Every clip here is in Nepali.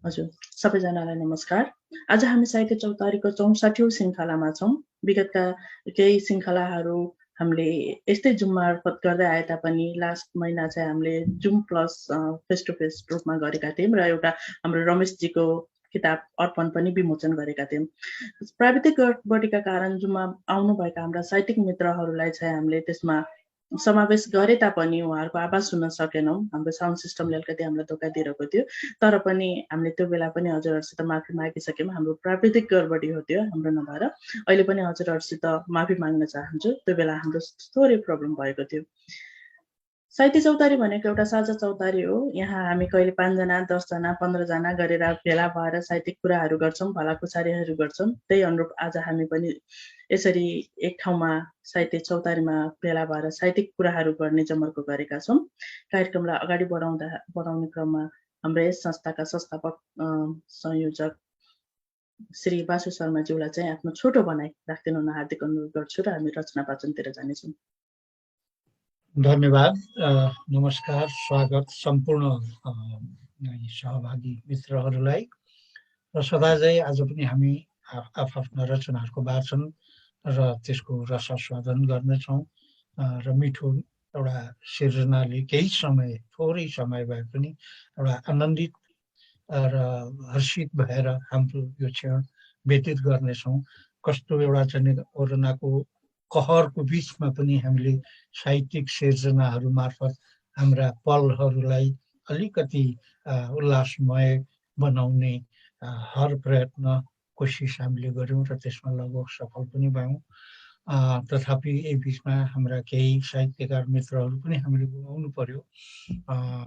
हजुर, सबैजनालाई नमस्कार। आज हामी साहित्य चौतारीको 64औं श्रृङ्खलामा छौँ। विगतका केही श्रृङ्खलाहरू हामीले यस्तै जुम मार्फत गर्दै आए तापनि लास्ट महिना चाहिँ हामीले Zoom plus face to face रूपमा गरेका थियौँ र एउटा हाम्रो रमेशजीको किताब अर्पण पनि विमोचन गरेका थियौँ। प्राविधिक गडबडीका कारण जुममा आउनुभएका हाम्रा साहित्यिक मित्रहरूलाई चाहिँ हामीले त्यसमा समावेश गरे तापनि उहाँहरूको आवाज सुन्न सकेनौँ। हाम्रो साउन्ड सिस्टमले अलिकति हामीलाई धोका दिइरहेको थियो। तर पनि हामीले त्यो बेला पनि हजुरहरूसित माफी मागिसक्यौँ। हाम्रो प्राविधिक गडबडी हो त्यो, हाम्रो नभएर। अहिले पनि हजुरहरूसित माफी माग्न चाहन्छु। त्यो बेला हाम्रो थोरै प्रब्लम भएको थियो। साहित्य चौतारी भनेको एउटा साझा चौतारी हो। यहाँ हामी कहिले 5 जना, 10 जना, 15 जना गरेर भेला भएर साहित्यिक कुराहरू गर्छौँ, भलाकुसारीहरू गर्छौँ। त्यही अनुरूप आज हामी पनि यसरी एक ठाउँमा साहित्य चौतारीमा भेला भएर साहित्यिक कुराहरू गर्ने जमर्को गरेका छौँ। कार्यक्रमलाई अगाडि बढाउने क्रममा हाम्रो यस संस्थाका संस्थापक संयोजक श्री बासु शर्माज्यूलाई चाहिँ आफ्नो छोटो भनाइ राख्दिन हुन हार्दिक अनुरोध गर्छु र हामी रचना वाचनतिर जानेछौँ। धन्यवाद। नमस्कार, स्वागत सम्पूर्ण सहभागी मित्रहरूलाई र सदाझै आज पनि हामी आफ्ना रचनाहरूको वाचन र त्यसको रसास्वादन गर्नेछौँ र मिठो एउटा सिर्जनाले केही समय, थोरै समय भए पनि एउटा आनन्दित र हर्षित भएर हाम्रो यो क्षण व्यतीत गर्नेछौँ। कस्तो एउटा चाहिँ कोरोनाको कहरको बिचमा पनि हामीले साहित्यिक सिर्जनाहरू मार्फत हाम्रा पलहरूलाई अलिकति उल्लासमय बनाउने हर प्रयत्न कोसिस हामीले गऱ्यौँ र त्यसमा लगभग सफल पनि भयौँ। तथापि यही बिचमा हाम्रा केही साहित्यकार मित्रहरू पनि हामीले गुमाउनु पर्यो।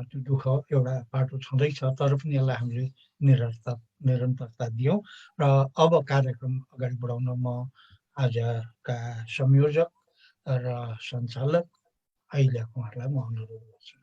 त्यो दुःख एउटा बाटो छँदैछ, तर पनि यसलाई हामीले निरन्तरता दियौँ र अब कार्यक्रम अगाडि बढाउन म आजका संयोजक र सञ्चालक अहिले उहाँहरूलाई म अनुरोध गर्छु।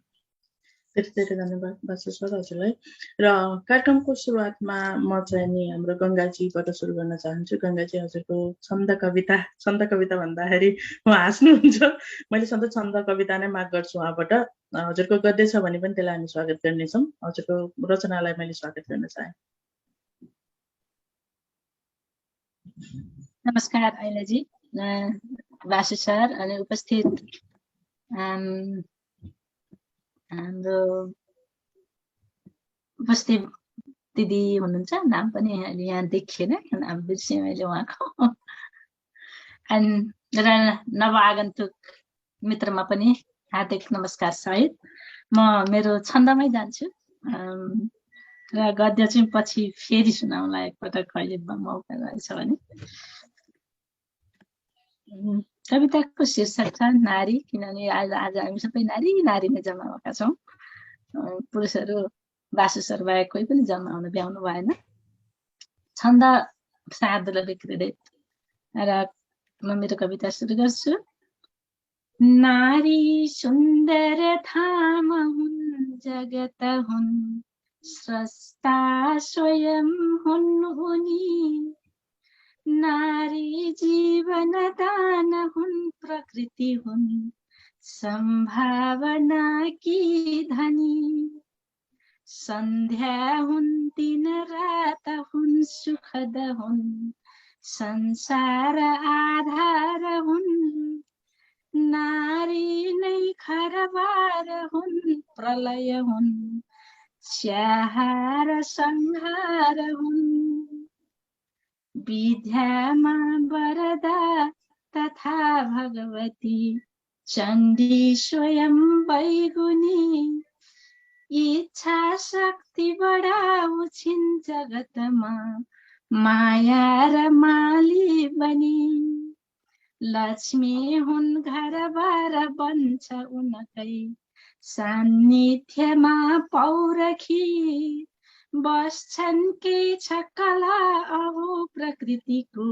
धेरै धेरै धन्यवाद बासु सर हजुरलाई। र कार्यक्रमको सुरुवातमा म चाहिँ नि हाम्रो गङ्गाजीबाट सुरु गर्न चाहन्छु। गङ्गाजी, हजुरको छन्द कविता भन्दाखेरि उहाँ हाँस्नुहुन्छ। मैले सधैँ छन्द कविता नै माग गर्छु उहाँबाट। हजुरको गद्य छ भने पनि त्यसलाई हामी स्वागत गर्नेछौँ। हजुरको रचनालाई मैले स्वागत गर्न चाहेँ। नमस्कार अहिलेजी, बासु सर अनि उपस्थित हाम्रो उपस्थित दिदी हुनुहुन्छ, नाम पनि यहाँ देखिएन, नाम बिर्सेँ मैले उहाँको। र नवआगन्तुक मित्रमा पनि हार्दिक नमस्कार सहित म मेरो छन्दमै जान्छु र गद्य चाहिँ पछि फेरि सुनाउला एकपटक कहिले मौका रहेछ भने। कविताको शीर्षक छ नारी, किनभने आज हामी सबै नारी नै जम्मा भएका छौँ। पुरुषहरू बासु सर बाहेक कोही पनि जम्मा हुन भ्याउनु भएन। छन्द शार्दूलले क्रेडिट र म मेरो कविता सुरु गर्छु। नारी सुन्दर धाम हुन्, जगत हुन्, स्रष्टा स्वयं हुन् उनी। नारी जीवन दान हुन्, प्रकृति हुन्, सम्भावना की धनी। सन्ध्या हुन्, दिन रात हुन्, सुखद हुन्, संसार आधार हुन्। नारी नै खरबार हुन्, प्रलय हुन्, स्याहार संहार हुन्। विद्यामा वरदा तथा भगवती, चण्डी स्वयं बैगुनी। इच्छा शक्ति बढाउँछिन् जगतमा, माया र माली बनी। लक्ष्मी हुन्, घरबार बन्छ उनकै, सान्निध्यमा पौरखी। बस्छन् के छ कला अहो प्रकृतिको,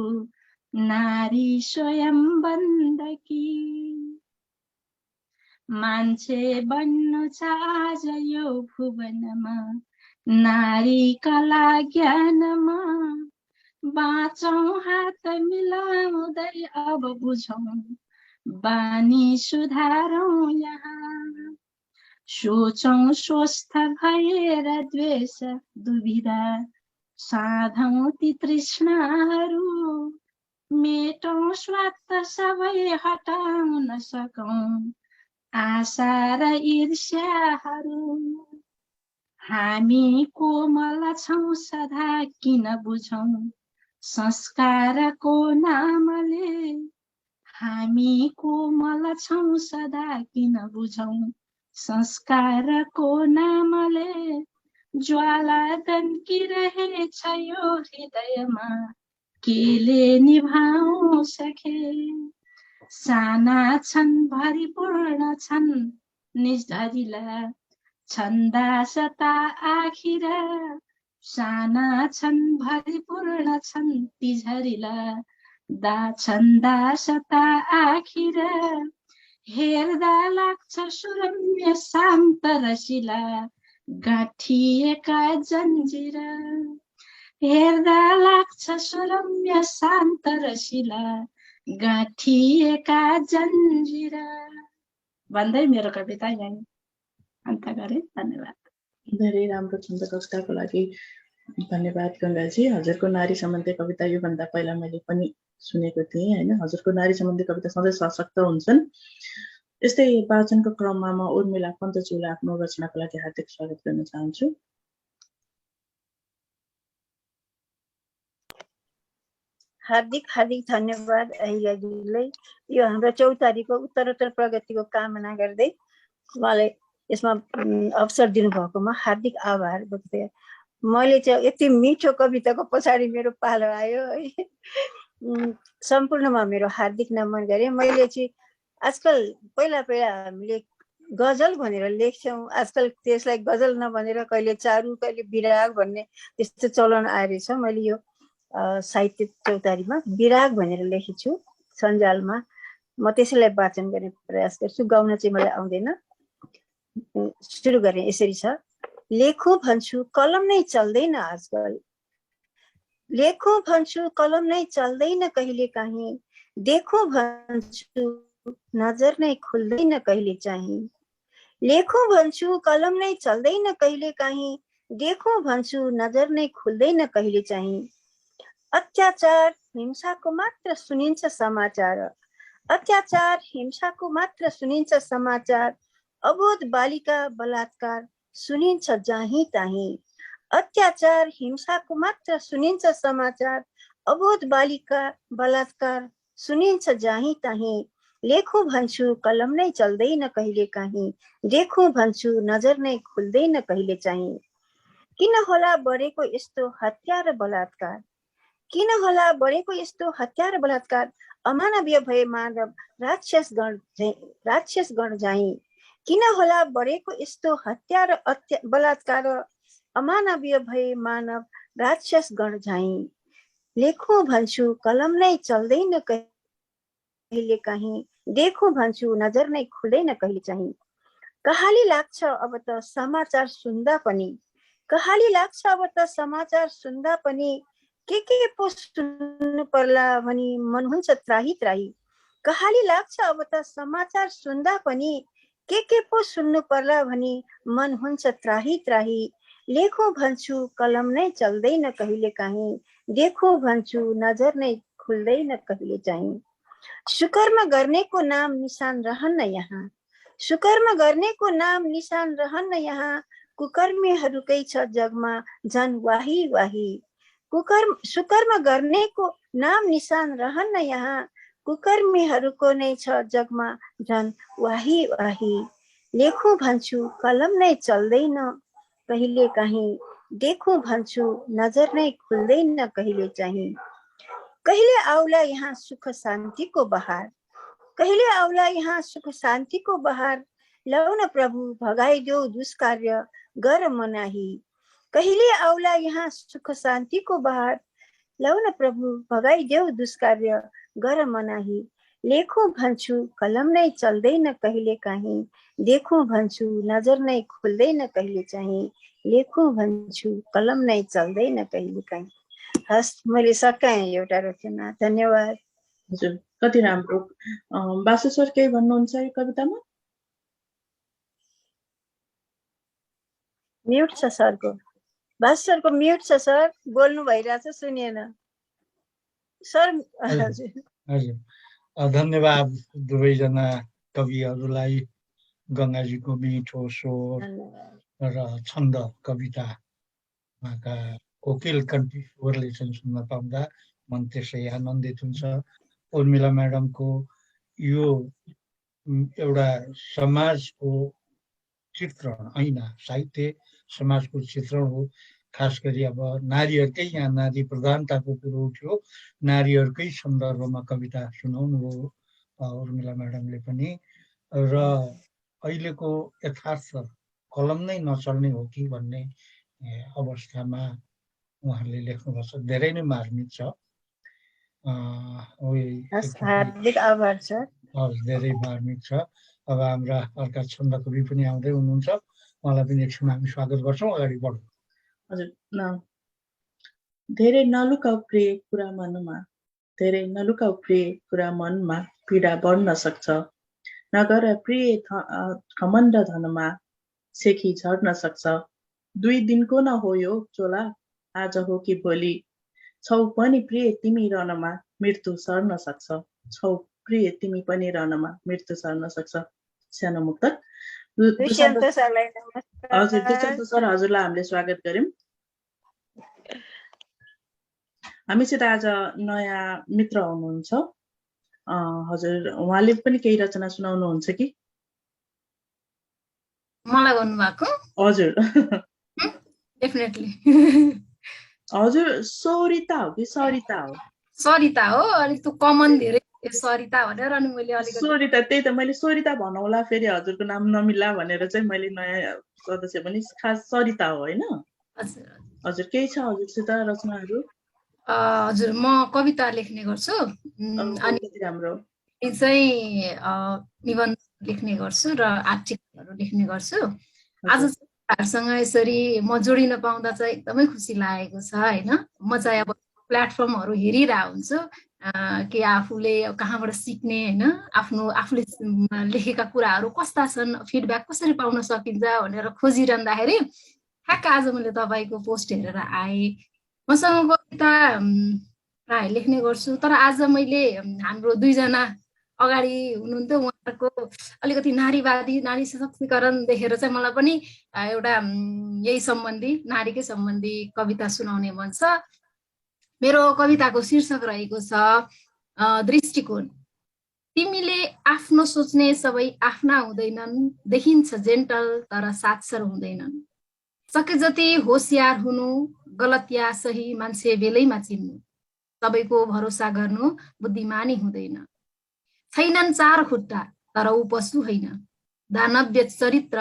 नारी स्वयं बन्दकी। मान्छे बन्नु छ आज यो भुवनमा, नारी कला ज्ञानमा। बाँचौँ हात मिलाउँदै अब बुझौँ, बानी सुधारौँ यहाँ। सोचौं स्वस्थ भएर द्वेष दुविधा साधौं ती तृष्णाहरू मेटौं स्वार्थ सबै हटाउन सकौं आशा र ईर्ष्याहरू हामी कोमल छौं सदा किन बुझौं संस्कारको नामले हामी कोमल छौं सदा किन बुझौं संस्कारको नामले ज्वाला दन्किरहेछ यो हृदयमा केले निभाउँ सके साना छन् भरिपूर्ण छन् निजधरिला छन्दासता आखिर साना छन् भरिपूर्ण छन् तिझरिला दा छन्दासता आखिर हेर्दा लाग्छ सुरम्य शान्त रसिला गाँठिएका जन्जिर हेर्दा लाग्छ सुरम्य शान्त रसिला गाँठिएका जन्जिर भन्दै मेरो कविता यही अन्त गरे। धन्यवाद। धेरै राम्रो छन्द कविताको लागि धन्यवाद गङ्गाजी। हजुरको नारी सम्बन्धी कविता योभन्दा पहिला मैले पनि सुनेको थिएँ होइन। हजुरको नारी सम्बन्धी कविता सधैँ सशक्त हुन्छन्। यस्तै वाचनको क्रममा म उर्मिला पन्तज्यूलाई आफ्नो रचनाको लागि हार्दिक स्वागत गर्न चाहन्छु। हार्दिक हार्दिक धन्यवाद अहिल्याजीलाई। यो हाम्रो चौतारीको उत्तरोत्तर प्रगतिको कामना गर्दै उहाँले यसमा अवसर दिनुभएकोमा हार्दिक आभार व्यक्त। मैले चाहिँ यति मिठो कविताको पछाडि मेरो पालो आयो है। सम्पूर्णमा मेरो हार्दिक नमन गरेँ। मैले चाहिँ आजकल पहिला हामीले गजल भनेर लेख्छौँ, आजकल त्यसलाई गजल नभनेर कहिले चारु कहिले विराग भन्ने त्यस्तो चलन आएछ। मैले यो साहित्य चौतारीमा विराग भनेर लेखेको छु सञ्जालमा। म त्यसैलाई वाचन गर्ने प्रयास गर्छु। गाउन चाहिँ मलाई आउँदैन। सुरु गरेँ। यसरी छ। लेखौँ भन्छु कलम नै चल्दैन आजकल, लेखौँ भन्छु कलम नै चल्दैन कहिले काहीँ, देखौँ भन्छु नजर नै खुल्दैन कहिले चाहिँ, लेखौँ भन्छु कलम नै चल्दैन कहिले काहीँ, देखौँ भन्छु नजर नै खुल्दैन कहिले चाहिँ। अत्याचार हिंसाको मात्र सुनिन्छ समाचार, अत्याचार हिंसाको मात्र सुनिन्छ समाचार, अबोध बालिका बलात्कार सुनिन्छ जहीँ तहीँ, अत्याचार हिंसाको मात्र सुनिन्छ समाचार, अबोध बालिका बलात्कार सुनिन्छ जहीँ तहीँ, लेखौँ भन्छु कलम नै चल्दैन कहिले काहीँ, देखौँ भन्छु नजर नै खुल्दैन कहिले चाहिँ। किन होला बढेको यस्तो हत्या र बलात्कार, किन होला बढेको यस्तो हत्या र बलात्कार, अमानवीय भए मानव राक्षस गण झैं, किन होला बढेको यस्तो हत्या र बलात्कार, अमानवीय भए मानव राक्षस गण झैं, लेखौँ भन्छु कलम नै चल्दैन कहिले काहीँ, देखौँ भन्छु नजर नै खुल्दैन कहिले चाहिँ। कहाली लाग्छ अब त समाचार सुन्दा पनि, कहाली लाग्छ अब त समाचार सुन्दा पनि, के पो सुन्नु पर्ला भनी मन हुन्छ त्राही त्राही, कहाली लाग्छ अब त समाचार सुन्दा पनि, के पो सुन्नु पर्ला भनी मन हुन्छ त्राही त्राही, लेखौँ भन्छु कलम नै चल्दैन कहिले काहीँ, देखौँ भन्छु नजर नै खुल्दैन कहिले चाहिँ। सुकर्म गर्नेको नाम निशान रहन्न यहाँ, सुकर्म गर्नेको नाम निशान रहन्न यहाँ, कुकर्मीहरूकै छ जगमा झन् वाही वाही, सुकर्म गर्नेको नाम निशान रहन्न यहाँ, कुकर्मीहरूको नै छ जगमा झन् वाही वाही, लेखौँ भन्छु कलम नै चल्दैन कहिले काहीँ, देखौँ भन्छु नजर नै खुल्दैन कहिले चाहिँ। कहिले आउला यहाँ सुख शान्तिको बहार, कहिले आउला यहाँ सुख शान्तिको बहार, लौ न प्रभु भगाइदेऊ दुष्कार्य गर मनाही, कहिले आउला यहाँ सुख शान्तिको बहार, लौ न प्रभु भगाइदेऊ दुष्कार्य गर मनाही, लेखौँ भन्छु कलम नै चल्दैन कहिले काहीँ, देखौँ भन्छु नजर नै खुल्दैन कहिले चाहिँ, लेखौँ भन्छु कलम नै चल्दैन कहिले काहीँ। हस्, मैले सकाएँ एउटा रचना। धन्यवाद। हजुर, कति राम्रो। बासु सर केही भन्नुहुन्छ यो कवितामा? म्युट छ सरको। भाषा सरको म्युट छ सर, बोल्नु भइरहेछ सुनिएन सर। हजुर हजुर, धन्यवाद दुवैजना कविहरूलाई। गङ्गाजीको मिठो स्वर र छन्द कविताका कोकिल कण्ठी स्वरले चाहिँ सुन्न पाउँदा मन त्यसै आनन्दित हुन्छ। उर्मिला म्याडमको यो एउटा समाजको चित्रण होइन, साहित्य समाजको चित्रण हो। खास गरी अब नारीहरूकै, यहाँ नारी प्रधानताको कुरो उठ्यो, नारीहरूकै सन्दर्भमा कविता सुनाउनु हो उर्मिला म्याडमले पनि। र अहिलेको यथार्थ कलम नै नचल्ने हो कि भन्ने अवस्थामा उहाँहरूले लेख्नुभएको छ। धेरै नै मार्मिक छ। हार्दिक आभार सर। धेरै मार्मिक छ। अब हाम्रा अर्का छन्द कवि पनि आउँदै हुनुहुन्छ, उहाँलाई पनि एकछिन हामी स्वागत गर्छौँ। अगाडि बढौँ। हजुर, धेरै नलुकाऊ प्रिय कुरा मनमा, धेरै नलुकाऊ प्रिय कुरा मनमा, पीडा बढ्न सक्छ। नगर प्रिय घमण्ड धनमा, सेखी झर्न सक्छ। 2 दिनको न हो यो चोला, आज हो कि भोलि। छौ पनि प्रिय तिमी रहनमा, मृत्यु सर्न सक्छ। छौ प्रिय तिमी पनि रहनमा, मृत्यु सर्न सक्छ। सानो मुक्तक। दुष्यन्त सरलाई नमस्कार। हजुर, दुष्यन्त सर हजुरलाई हामीले स्वागत गर्यौं। हामीसित आज नयाँ मित्र हुनुहुन्छ। हजुर, उहाँले पनि केही रचना सुनाउनुहुन्छ कि? मलाई भन्नुभएको? हजुर डेफिनेटली। हजुर, सरिता हो कि सरिता हो? सरिता हो, अलिक त्यो कमन धेरै सरिता भनेर अनि मैले अलिकति सरिता, त्यही त मैले सरिता भनौला फेरि हजुरको नाम नमिला भनेर चाहिँ मैले नयाँ सदस्य पनि खास सरिता हो होइन? हजुर, केही छ हजुरसित रचनाहरू? हजुर, म कविता लेख्ने गर्छु अनि राम्रो चाहिँ निबन्ध लेख्ने गर्छु र आर्टिकलहरू लेख्ने गर्छु। आज सँग यसरी म जोडिन पाउँदा चाहिँ एकदमै खुसी लागेको छ होइन। म चाहिँ अब प्लेटफर्महरू हेरिरहेको हुन्छु कि आफूले कहाँबाट सिक्ने होइन, आफूले लेखेका कुराहरू कस्ता छन्, फिडब्याक कसरी पाउन सकिन्छ भनेर खोजिरहँदाखेरि ठ्याक्क आज मैले तपाईँको पोस्ट हेरेर आएँ। मसँग कविता प्राय लेख्ने गर्छु, तर आज मैले हाम्रो 2 जना अगाडि हुनुहुन्थ्यो, उहाँहरूको अलिकति नारीवादी, नारी सशक्तिकरण देखेर चाहिँ मलाई पनि एउटा यही सम्बन्धी, नारीकै सम्बन्धी कविता सुनाउने मन छ। मेरो कविताको शीर्षक रहेको छ दृष्टिकोण। तिमीले आफ्नो सोच्ने सबै आफ्ना हुँदैनन्, देखिन्छ जेन्टल तर साक्षर हुँदैनन्। सके जति होसियार हुनु, गलत या सही मान्छे बेलैमा चिन्नु। सबैको भरोसा गर्नु बुद्धिमानी हुँदैन। छैनन् 4 खुट्टा तर ऊ पशु होइन। दानव्य चरित्र,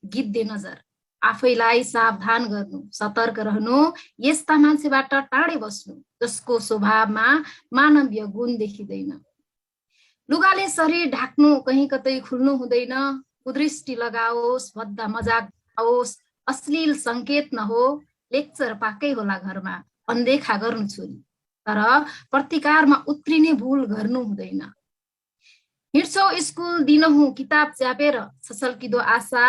गिद्धे नजर। आफैलाई सावधान गर्नु, सतर्क रहनु, यस्ता मान्छेबाट टाढै बस्नु जसको स्वभावमा मानवीय गुण देखिँदैन। लुगाले शरीर ढाक्नु, कहीँ कतै खुल्नु हुँदैन। कुदृष्टि लगाओस्, भद्दा मजाक आओस्, अश्लील सङ्केत नहो। लेक्चर पाकै होला घरमा, अनदेखा गर्नु छोरी, तर प्रतिकारमा उत्रिने भुल गर्नु हुँदैन। हिँड्छौ स्कुल दिनहुँ किताब च्यापेर, ससल्किदो आशा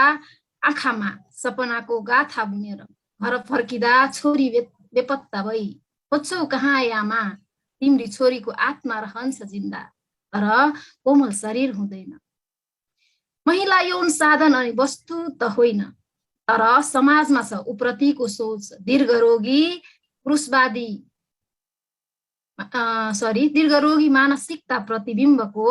आँखामा, सपनाको गाथा बुनेर। घर फर्किँदा छोरी बेपत्ता भई, खोज्छौ कहाँ आमा, तिम्री छोरीको आत्मा रहन्छ जिन्दा, तर कोमल शरीर हुँदैन। महिला यौन साधन अनि वस्तु त होइन, तर समाजमा छ उप्रतिको सोच। दीर्घरोगी मानसिकता प्रतिबिम्बको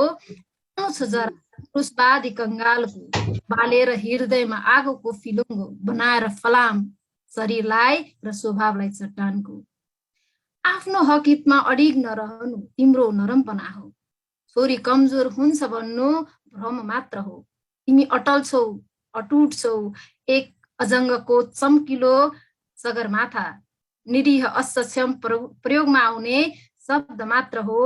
जरा पुरुषवादी कंगालको, बालेर हृदयमा आगोको फिलुङ्गो बनाएर फलाम शरीरलाई र स्वभावलाई चट्टानको। आफ्नो हक हितमा अडिग नरहनु तिम्रो नरमपना हो। छोरी कमजोर हुन्छ भन्नु भ्रम मात्र हो। तिमी अटल छौ, अटुट छौ, एक अजङ्गको चम्किलो सगरमाथा। निरीह असक्षम प्रयोगमा आउने शब्द मात्र हो।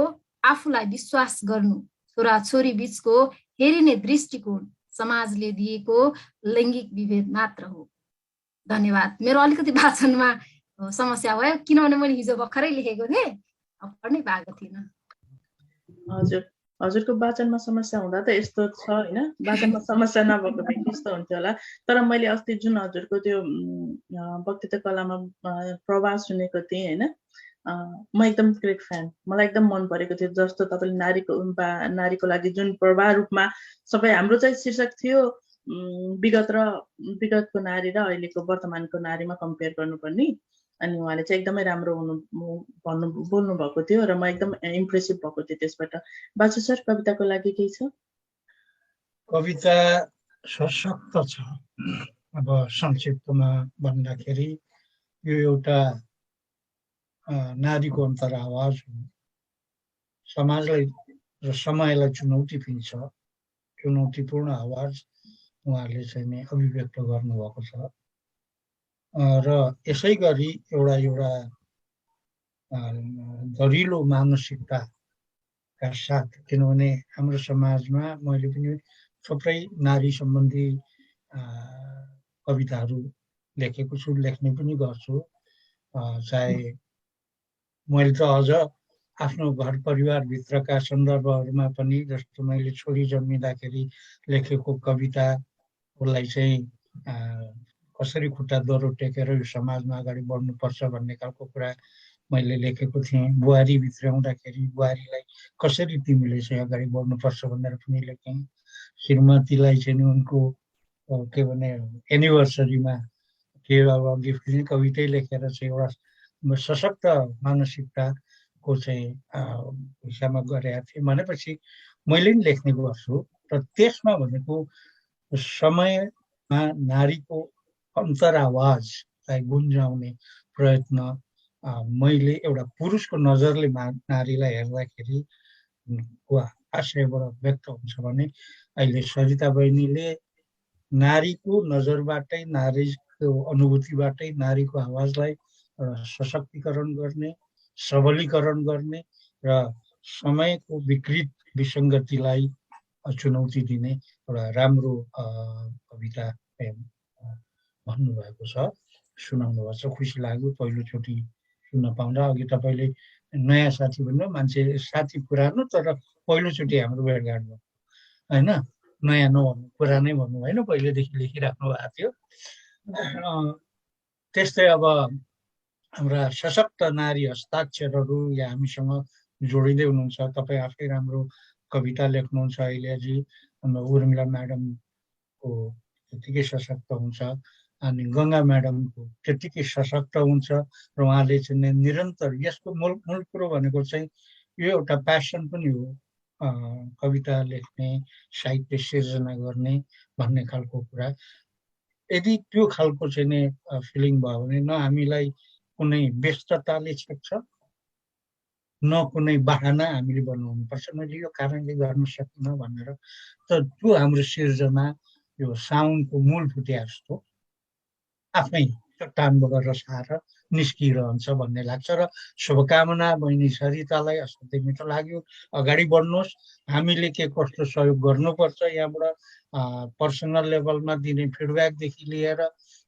आफूलाई विश्वास गर्नु छोराछोरी बीचको हेरिने दृष्टिकोण समाजले दिएको लैङ्गिक विभेद मात्र हो। धन्यवाद। मेरो अलिकति भाषणमा समस्या भयो किनभने मैले हिजो भर्खरै लेखेको थिएँ, पढ्नै पाएको थिइनँ। हजुर, हजुरको वाचनमा समस्या हुँदा त यस्तो छ होइन, वाचनमा समस्या नभएको भए कस्तो हुन्थ्यो होला। तर मैले अस्ति जुन हजुरको त्यो वक्तृत्व कलामा प्रवाह सुनेको थिएँ होइन, म एकदम ग्रेट फ्यान, मलाई एकदम मन परेको थियो। जस्तो तपाईँले नारीको लागि जुन प्रवाह रूपमा सबै हाम्रो चाहिँ शीर्षक थियो विगतको नारी र अहिलेको वर्तमानको नारीमा कम्पेयर गर्नुपर्ने, अनि उहाँले चाहिँ एकदमै राम्रो बोल्नु भएको थियो र म एकदम इम्प्रेसिभ भएको थिएँ त्यसबाट। बासु सर, कविताको लागि केही छ? कविता सशक्त छ। अब संक्षिप्तमा भन्दाखेरि यो एउटा नारीको अन्तर आवाज हो, समाजलाई र समयलाई चुनौती पनि छ। चुनौतीपूर्ण आवाज उहाँले चाहिँ नि अभिव्यक्त गर्नुभएको छ र यसै गरी एउटा दरिलो मानसिकताका साथ, किनभने हाम्रो समाजमा मैले पनि थुप्रै नारी सम्बन्धी कविताहरू लेखेको छु, लेख्ने पनि गर्छु। चाहे मैले त अझ आफ्नो घर परिवारभित्रका सन्दर्भहरूमा पनि, जस्तो मैले छोरी जन्मिँदाखेरि लेखेको कविता, उसलाई चाहिँ कसरी खुट्टा दोहोरो टेकेर यो समाजमा अगाडि बढ्नुपर्छ भन्ने खालको कुरा मैले लेखेको थिएँ। बुहारी भित्राउँदाखेरि बुहारीलाई कसरी तिमीले चाहिँ अगाडि बढ्नुपर्छ भनेर पनि लेखेँ। श्रीमतीलाई चाहिँ उनको के भने एनिभर्सरीमा के अब गिफ्ट दिने कवितै लेखेर चाहिँ एउटा सशक्त मानसिकताको चाहिँ हिसाबमा गरेका थिएँ। भनेपछि मैले पनि लेख्ने गर्छु र त्यसमा भनेको समयमा नारीको अन्तर आवाजलाई गुन्जाउने प्रयत्न मैले एउटा पुरुषको नजरले नारीलाई हेर्दाखेरि आशयबाट व्यक्त हुन्छ भने अहिले सरिता बहिनीले नारीको नजरबाटै, नारीको अनुभूतिबाटै नारीको आवाजलाई सशक्तिकरण गर्ने, सबलीकरण गर्ने र समयको विकृत विसङ्गतिलाई चुनौती दिने एउटा राम्रो कविता भन्नुभएको छ, सुनाउनु भएको छ। खुसी लाग्यो पहिलोचोटि सुन्न पाउँदा। अघि तपाईँले नयाँ साथी भन्नु, मान्छे साथी पुरानो तर पहिलोचोटि हाम्रो भेटघाट भयो होइन। नयाँ नभन्नु, पुरानै भन्नु होइन, पहिलेदेखि लेखिराख्नु भएको थियो। त्यस्तै अब हाम्रा सशक्त नारी हस्ताक्षरहरू यहाँ हामीसँग जोडिँदै हुनुहुन्छ। तपाईँ आफै राम्रो कविता लेख्नुहुन्छ अहिले अझै। उर्मिला म्याडमको त्यत्तिकै सशक्त हुन्छ, अनि गङ्गा म्याडमको त्यत्तिकै सशक्त हुन्छ र उहाँले चाहिँ निरन्तर यसको मूल कुरो भनेको चाहिँ यो एउटा प्यासन पनि हो, कविता लेख्ने, साहित्य सिर्जना गर्ने भन्ने खालको कुरा। यदि त्यो खालको चाहिँ नि फिलिङ भयो भने न हामीलाई कुनै व्यस्तताले छेक्छ, न कुनै बहाना हामीले बनाउनुपर्छ मैले यो कारणले गर्न सकिनँ भनेर। त त्यो हाम्रो सिर्जना यो साउन्डको मूल फुटिया जस्तो आफै चट्टानबाट रसाएर निस्किरहन्छ भन्ने लाग्छ। र शुभकामना बहिनी सरितालाई, असाध्यै मिठो लाग्यो। अगाडि बढ्नुहोस्, हामीले के कस्तो सहयोग गर्नुपर्छ यहाँबाट पर्सनल लेभलमा दिने फिडब्याकदेखि लिएर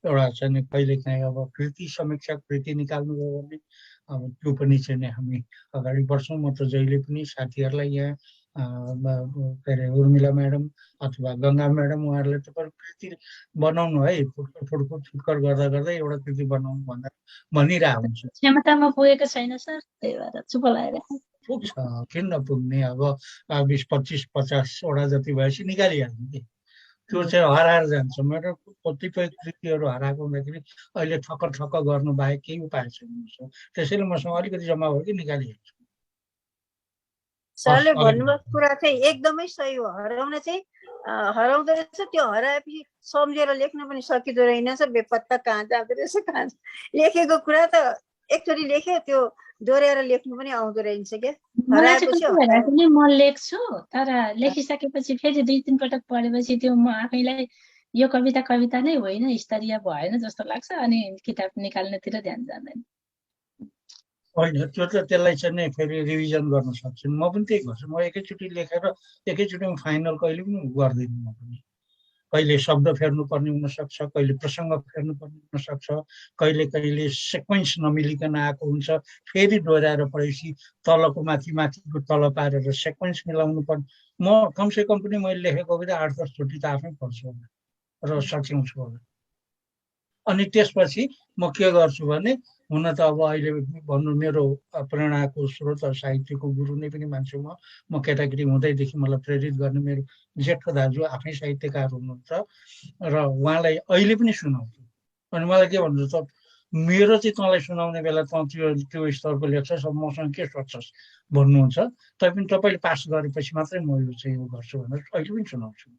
एउटा चाहिँ कहिलेकाहीँ अब कृति समीक्षा कृति निकाल्नुभयो भने अब त्यो पनि चाहिँ हामी अगाडि बढ्छौँ। म त जहिले पनि साथीहरूलाई यहाँ के अरे उर्मिला म्याडम अथवा गङ्गा म्याडम उहाँहरूले त कृति बनाउनु है, फुटको छुटकर गर्दा गर्दै एउटा कृति बनाउनु भनेर भनिरहेको हुन्छ। क्षमतामा पुगेको छैन सर, त्यही भएर चुप लगाइरहेको। पुग्छ, किन नपुग्ने। अब 20, 25, 50वटा जति भएपछि निकालिहाल्नु कि त्यो चाहिँ हराएर जान्छ। मेरो कतिपय कृतिहरू हराएको हुँदाखेरि अहिले ठक्क गर्नु बाहेक केही उपाय छैन। त्यसैले मसँग अलिकति जम्मा भयो कि निकालिहाल्छु। सरले भन्नुभएको कुरा चाहिँ एकदमै सही हो। हराउन चाहिँ हराउँदो रहेछ, त्यो हराएपछि सम्झेर लेख्न पनि सकिँदो रहेनछ। बेपत्ता कहाँ जाँदो रहेछ, कहाँ लेखेको कुरा त एकचोटि लेख्यो त्यो दोहोऱ्याएर लेख्नु पनि आउँदो रहेछ क्या। हराएपछि म लेख्छु, तर लेखिसकेपछि फेरि 2-3 पटक पढेपछि त्यो म आफैलाई यो कविता नै होइन, स्तरीय भएन जस्तो लाग्छ, अनि किताब निकाल्नेतिर ध्यान जाँदैन। होइन, त्यो त त्यसलाई चाहिँ नि फेरि रिभिजन गर्न सक्छु। म पनि त्यही गर्छु। म एकैचोटि लेखेर एकैचोटि फाइनल कहिले पनि गर्दिनँ। म पनि कहिले शब्द फेर्नुपर्ने हुनसक्छ, कहिले प्रसङ्ग फेर्नुपर्ने हुनसक्छ, कहिले सिक्वेन्स नमिलिकन आएको हुन्छ, फेरि दोहोऱ्याएर पढेपछि तलको माथिको तल पारेर सिक्वेन्स मिलाउनु पर्ने। म कमसेकम पनि मैले लेखेको कविता 8-10 चोटि त आफै पढ्छु होला र सच्याउँछु होला। अनि त्यसपछि म के गर्छु भने, हुन त अब अहिले भन्नु मेरो प्रेरणाको स्रोत साहित्यको गुरु नै पनि मान्छु म केटाकेटी हुँदैदेखि मलाई प्रेरित गर्ने मेरो जेठो दाजु आफै साहित्यकार हुनुहुन्छ र उहाँलाई अहिले पनि सुनाउँछु। अनि मलाई के भन्नु त, मेरो चाहिँ तँलाई सुनाउने बेला तँ त्यो स्तरको लेख्छस्, अब मसँग के सोध्छस् भन्नुहुन्छ। तैपनि तपाईँले पास गरेपछि मात्रै म यो चाहिँ यो गर्छु भनेर अहिले पनि सुनाउँछु।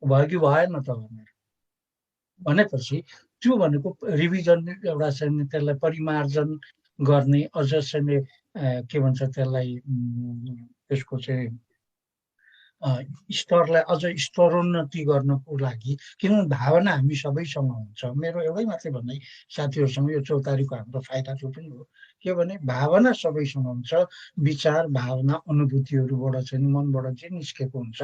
भयो कि भएन त भनेपछि त्यो भनेको रिभिजन एउटा चाहिँ त्यसलाई परिमार्जन गर्ने, अझ चाहिँ के भन्छ त्यसलाई, त्यसको चाहिँ स्तरलाई अझ स्तरोन्नति गर्नको लागि। किनभने भावना हामी सबैसँग हुन्छ। मेरो एउटै मात्रै भन्ने साथीहरूसँग यो चौतारीको हाम्रो फाइदा त्यो पनि हो के भने भावना सबैसँग हुन्छ। विचार, भावना, अनुभूतिहरूबाट चाहिँ मनबाट जे निस्केको हुन्छ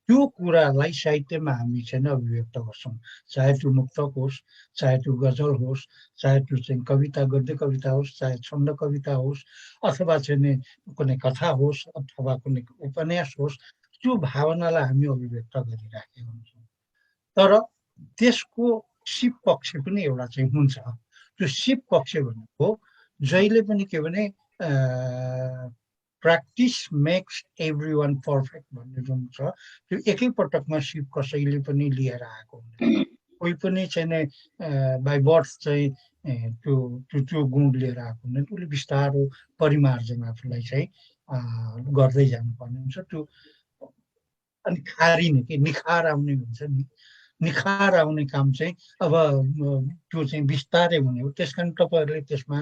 त्यो कुरालाई साहित्यमा हामी चाहिँ अभिव्यक्त गर्छौँ। चाहे त्यो मुक्तक होस्, चाहे त्यो गजल होस्, चाहे त्यो चाहिँ कविता, गद्य कविता होस्, चाहे छन्द कविता होस्, अथवा चाहिँ कुनै कथा होस्, अथवा कुनै उपन्यास होस्, त्यो भावनालाई हामी अभिव्यक्त गरिराखेका हुन्छौँ। तर त्यसको सिप पक्ष पनि एउटा चाहिँ हुन्छ। त्यो सिप पक्ष भनेको जहिले पनि के भने practice makes every one perfect भन्ने जुन छ, त्यो एकै पटकमा सिप कसैले पनि लिएर आएको हुँदैन। कोही पनि चाहिँ बाई बर्थ चाहिँ त्यो गुण लिएर आएको हुँदैन। उसले बिस्तारो परिमार्जन आफूलाई चाहिँ गर्दै जानुपर्ने हुन्छ। त्यो अनि खारिने के निखार आउने हुन्छ नि, निखार आउने काम चाहिँ अब त्यो चाहिँ बिस्तारै हुने हो। त्यस कारण तपाईँहरूले त्यसमा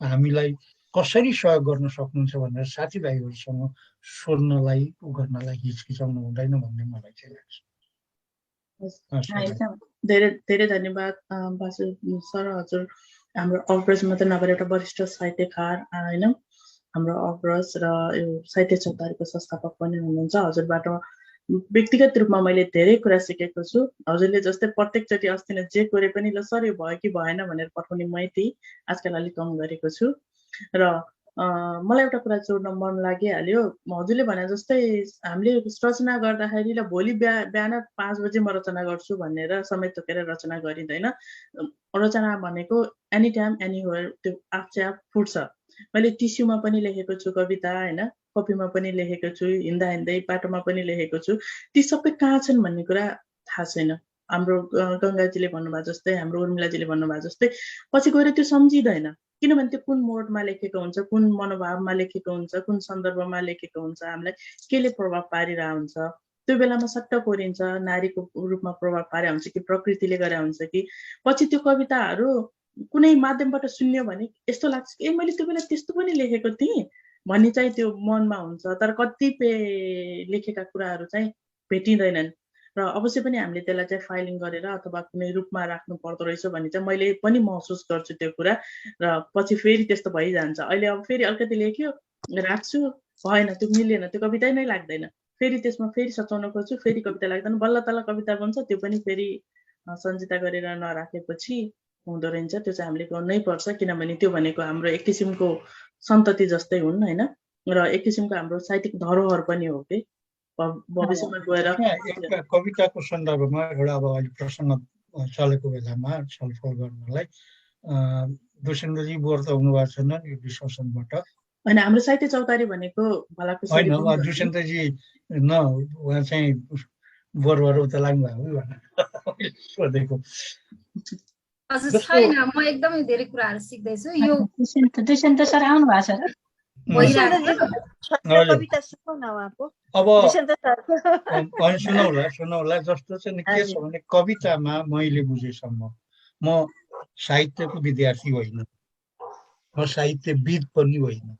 हामीलाई कसरी सहयोग गर्न सक्नुहुन्छ भनेर साथीभाइहरूसँग सोध्नलाई गर्नलाई हिचकिचाउनु हुँदैन भन्ने मलाई चाहिँ लाग्छ। धेरै धेरै धन्यवाद बासु सर। हजुर हाम्रो अग्रज मात्रै नभएर एउटा वरिष्ठ साहित्यकार होइन, हाम्रो अग्रज र यो साहित्य चौतारीको संस्थापक पनि हुनुहुन्छ। हजुरबाट व्यक्तिगत रूपमा मैले धेरै कुरा सिकेको छु। हजुरले जस्तै प्रत्येकचोटि अस्ति नै जे कोरे पनि ल सर यो भयो कि भएन भनेर पठाउने मै थिएँ, आजकल अलिक कम गरेको छु। र मलाई एउटा कुरा जोड्न मन लागिहाल्यो। हजुरले भने जस्तै हामीले रचना गर्दाखेरि ल भोलि बिहान 5 बजे म रचना गर्छु भनेर समय तोकेर रचना गरिँदैन। रचना भनेको एनी टाइम एनीवेयर त्यो आफै आफ फुट्छ। मैले टिस्युमा पनि लेखेको छु कविता होइन, कपीमा पनि लेखेको छु, हिँड्दा हिँड्दै बाटोमा पनि लेखेको छु। ती सबै कहाँ छन् भन्ने कुरा थाहा छैन। हाम्रो गङ्गाजीले भन्नुभएको जस्तै, हाम्रो उर्मिलाजीले भन्नुभएको जस्तै पछि गएर त्यो सम्झिँदैन। किनभने त्यो कुन मोडमा लेखेको हुन्छ, कुन मनोभावमा लेखेको हुन्छ, कुन सन्दर्भमा लेखेको हुन्छ, हामीलाई केले प्रभाव पारिरहेको हुन्छ। त्यो बेलामा सट्ट कोरिन्छ, नारीको रूपमा प्रभाव पारे हुन्छ कि प्रकृतिले गरे हुन्छ कि पछि त्यो कविताहरू कुनै माध्यमबाट सुन्यो भने यस्तो लाग्छ कि मैले त्यो बेला त्यस्तो पनि लेखेको थिएँ भन्ने चाहिँ त्यो मनमा हुन्छ। तर कतिपय लेखेका कुराहरू चाहिँ भेटिँदैनन् र अवश्य पनि हामीले त्यसलाई चाहिँ फाइलिङ गरेर अथवा कुनै रूपमा राख्नु पर्दो रहेछ भन्ने चाहिँ मैले पनि महसुस गर्छु त्यो कुरा। र पछि फेरि त्यस्तो भइजान्छ। अहिले अब फेरि अलिकति लेख्यो राख्छु, भएन, त्यो मिलेन, त्यो कविता नै लाग्दैन, फेरि त्यसमा फेरि सचाउन खोज्छु, फेरि कविता लाग्दैन, बल्ल तल्ल कविता बन्छ, त्यो पनि फेरि सञ्चिता गरेर नराखेपछि हुँदो रहेछ। त्यो चाहिँ हामीले गर्नै पर्छ, किनभने त्यो भनेको हाम्रो एक किसिमको सन्तति जस्तै हुन् होइन, र एक किसिमको हाम्रो साहित्यिक धरोहर पनि हो कि भविष्यमा गएर। कविताको सन्दर्भमा एउटा अब अहिले प्रसङ्ग चलेको बेलामा छलफल गर्नलाई दुष्येन्द्रजी बोर त हुनुभएको छैन यो डिस्कसनबाट होइन, हाम्रो साहित्य चौतारी भनेको भलाकुसारी होइन। दुष्येन्द्रजी न उहाँ चाहिँ बोर भएर उता लाग्नुभयो भनेर सोधेको। हजुर छैन, म एकदमै धेरै कुराहरू सिक्दैछु। यो दुष्यन्त सर आउनु भएको छ र? कविता सुनौ न उहाँको। अब सुनौला जस्तो चाहिँ के छ भने कवितामा मैले बुझेसम्म म साहित्यको विद्यार्थी होइन, म साहित्यविद पनि होइन,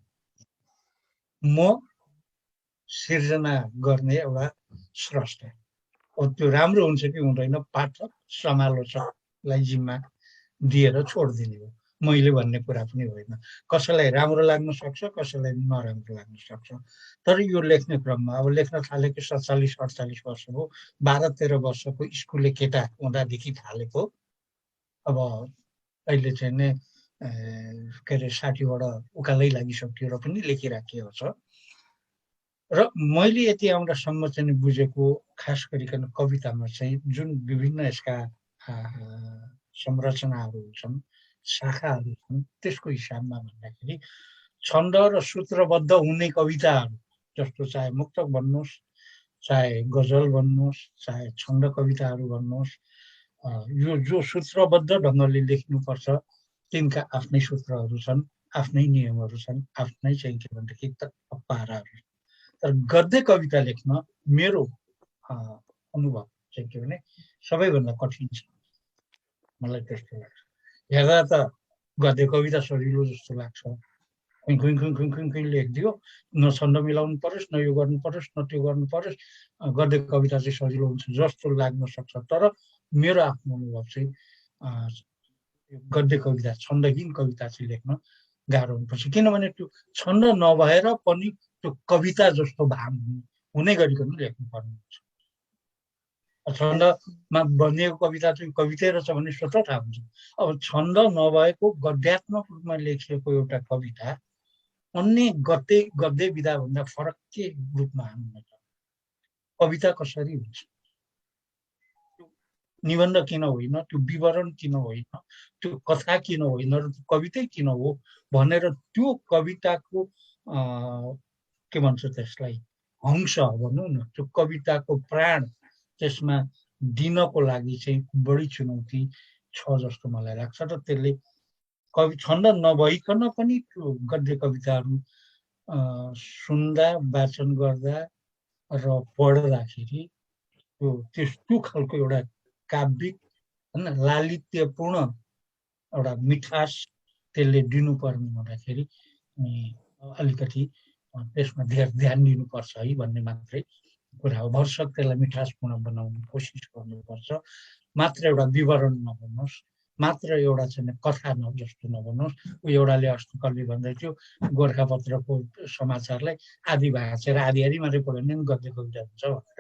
म सिर्जना गर्ने एउटा स्रष्टा हो। त्यो राम्रो हुन्छ कि हुँदैन पाठक समालोचकलाई जिम्मा दिएर छोडिदिने हो। मैले भन्ने कुरा पनि होइन। कसैलाई राम्रो लाग्न सक्छ, कसैलाई नराम्रो लाग्न सक्छ। तर यो लेख्ने क्रममा अब लेख्न थालेको 47-48 वर्ष हो, 12-13 वर्षको स्कुले केटा हुँदादेखि थालेको, अब अहिले चाहिँ नै के अरे 60वटा उकालै लागिसक्यो र पनि लेखिराखेको छ। र मैले यति आउँदासम्म चाहिँ बुझेको खास गरिकन कवितामा चाहिँ जुन विभिन्न यसका संरचनाहरू छन्, शाखाहरू छन्, त्यसको हिसाबमा भन्दाखेरि छन्द र सूत्रबद्ध हुने कविताहरू जस्तो चाहे मुक्तक भन्नुहोस्, चाहे गजल भन्नुहोस्, चाहे छन्द कविताहरू भन्नुहोस्, यो जो सूत्रबद्ध ढङ्गले लेख्नुपर्छ तिनका आफ्नै सूत्रहरू छन्, आफ्नै नियमहरू छन्, आफ्नै चाहिँ के भनेदेखि पाराहरू। तर गद्य कविता लेख्न मेरो अनुभव चाहिँ के भने सबैभन्दा कठिन छ, मलाई त्यस्तो लाग्छ। हेर्दा त गद्य कविता सजिलो जस्तो लाग्छ, खुइ लेखिदियो, न छन्द मिलाउनु परोस्, न यो गर्नु परोस्, न त्यो गर्नु परोस्, गद्य कविता चाहिँ सजिलो हुन्छ जस्तो लाग्न सक्छ। तर मेरो आफ्नो अनुभव चाहिँ गद्य कविता, छन्दहीन कविता चाहिँ लेख्न गाह्रो हुनुपर्छ। किनभने त्यो छन्द नभएर पनि त्यो कविता जस्तो भाव हुने गरिकन लेख्नुपर्ने हुन्छ। छन्दमा बनिएको कविता चाहिँ कवितै रहेछ भने स्वतः थाहा हुन्छ। अब छन्द नभएको गद्यात्मक रूपमा लेखिएको एउटा कविता अन्य गद्य विधाभन्दा फरकै रूपमा आउनुहुन्छ। कविता कसरी हुन्छ, निबन्ध किन होइन, त्यो विवरण किन होइन, त्यो कथा किन होइन, र कवितै किन हो भनेर त्यो कविताको के भन्छ त्यसलाई अंश भनौँ न, त्यो कविताको प्राण त्यसमा दिनको लागि चाहिँ बढी चुनौती छ जस्तो मलाई लाग्छ। र त्यसले छन्द नभइकन पनि त्यो गद्य कविताहरू सुन्दा, वाचन गर्दा र पढ्दाखेरि त्यो खालको एउटा काव्यिक होइन लालित्यपूर्ण एउटा मिठास त्यसले दिनुपर्ने हुँदाखेरि अलिकति त्यसमा धेरै ध्यान दिनुपर्छ है भन्ने मात्रै कुरा हो। भरसक त्यसलाई मिठासपूर्ण बनाउने कोसिस गर्नुपर्छ। मात्र एउटा विवरण नबन्नुहोस्, मात्र एउटा चाहिँ कथा जस्तो नबन्नुहोस्। एउटाले अस्तिकल्ली भन्दै थियो गोर्खापत्रको समाचारलाई आधी भाँचेर आधी मात्रै पढ्यो भने गद्य कविता हुन्छ भनेर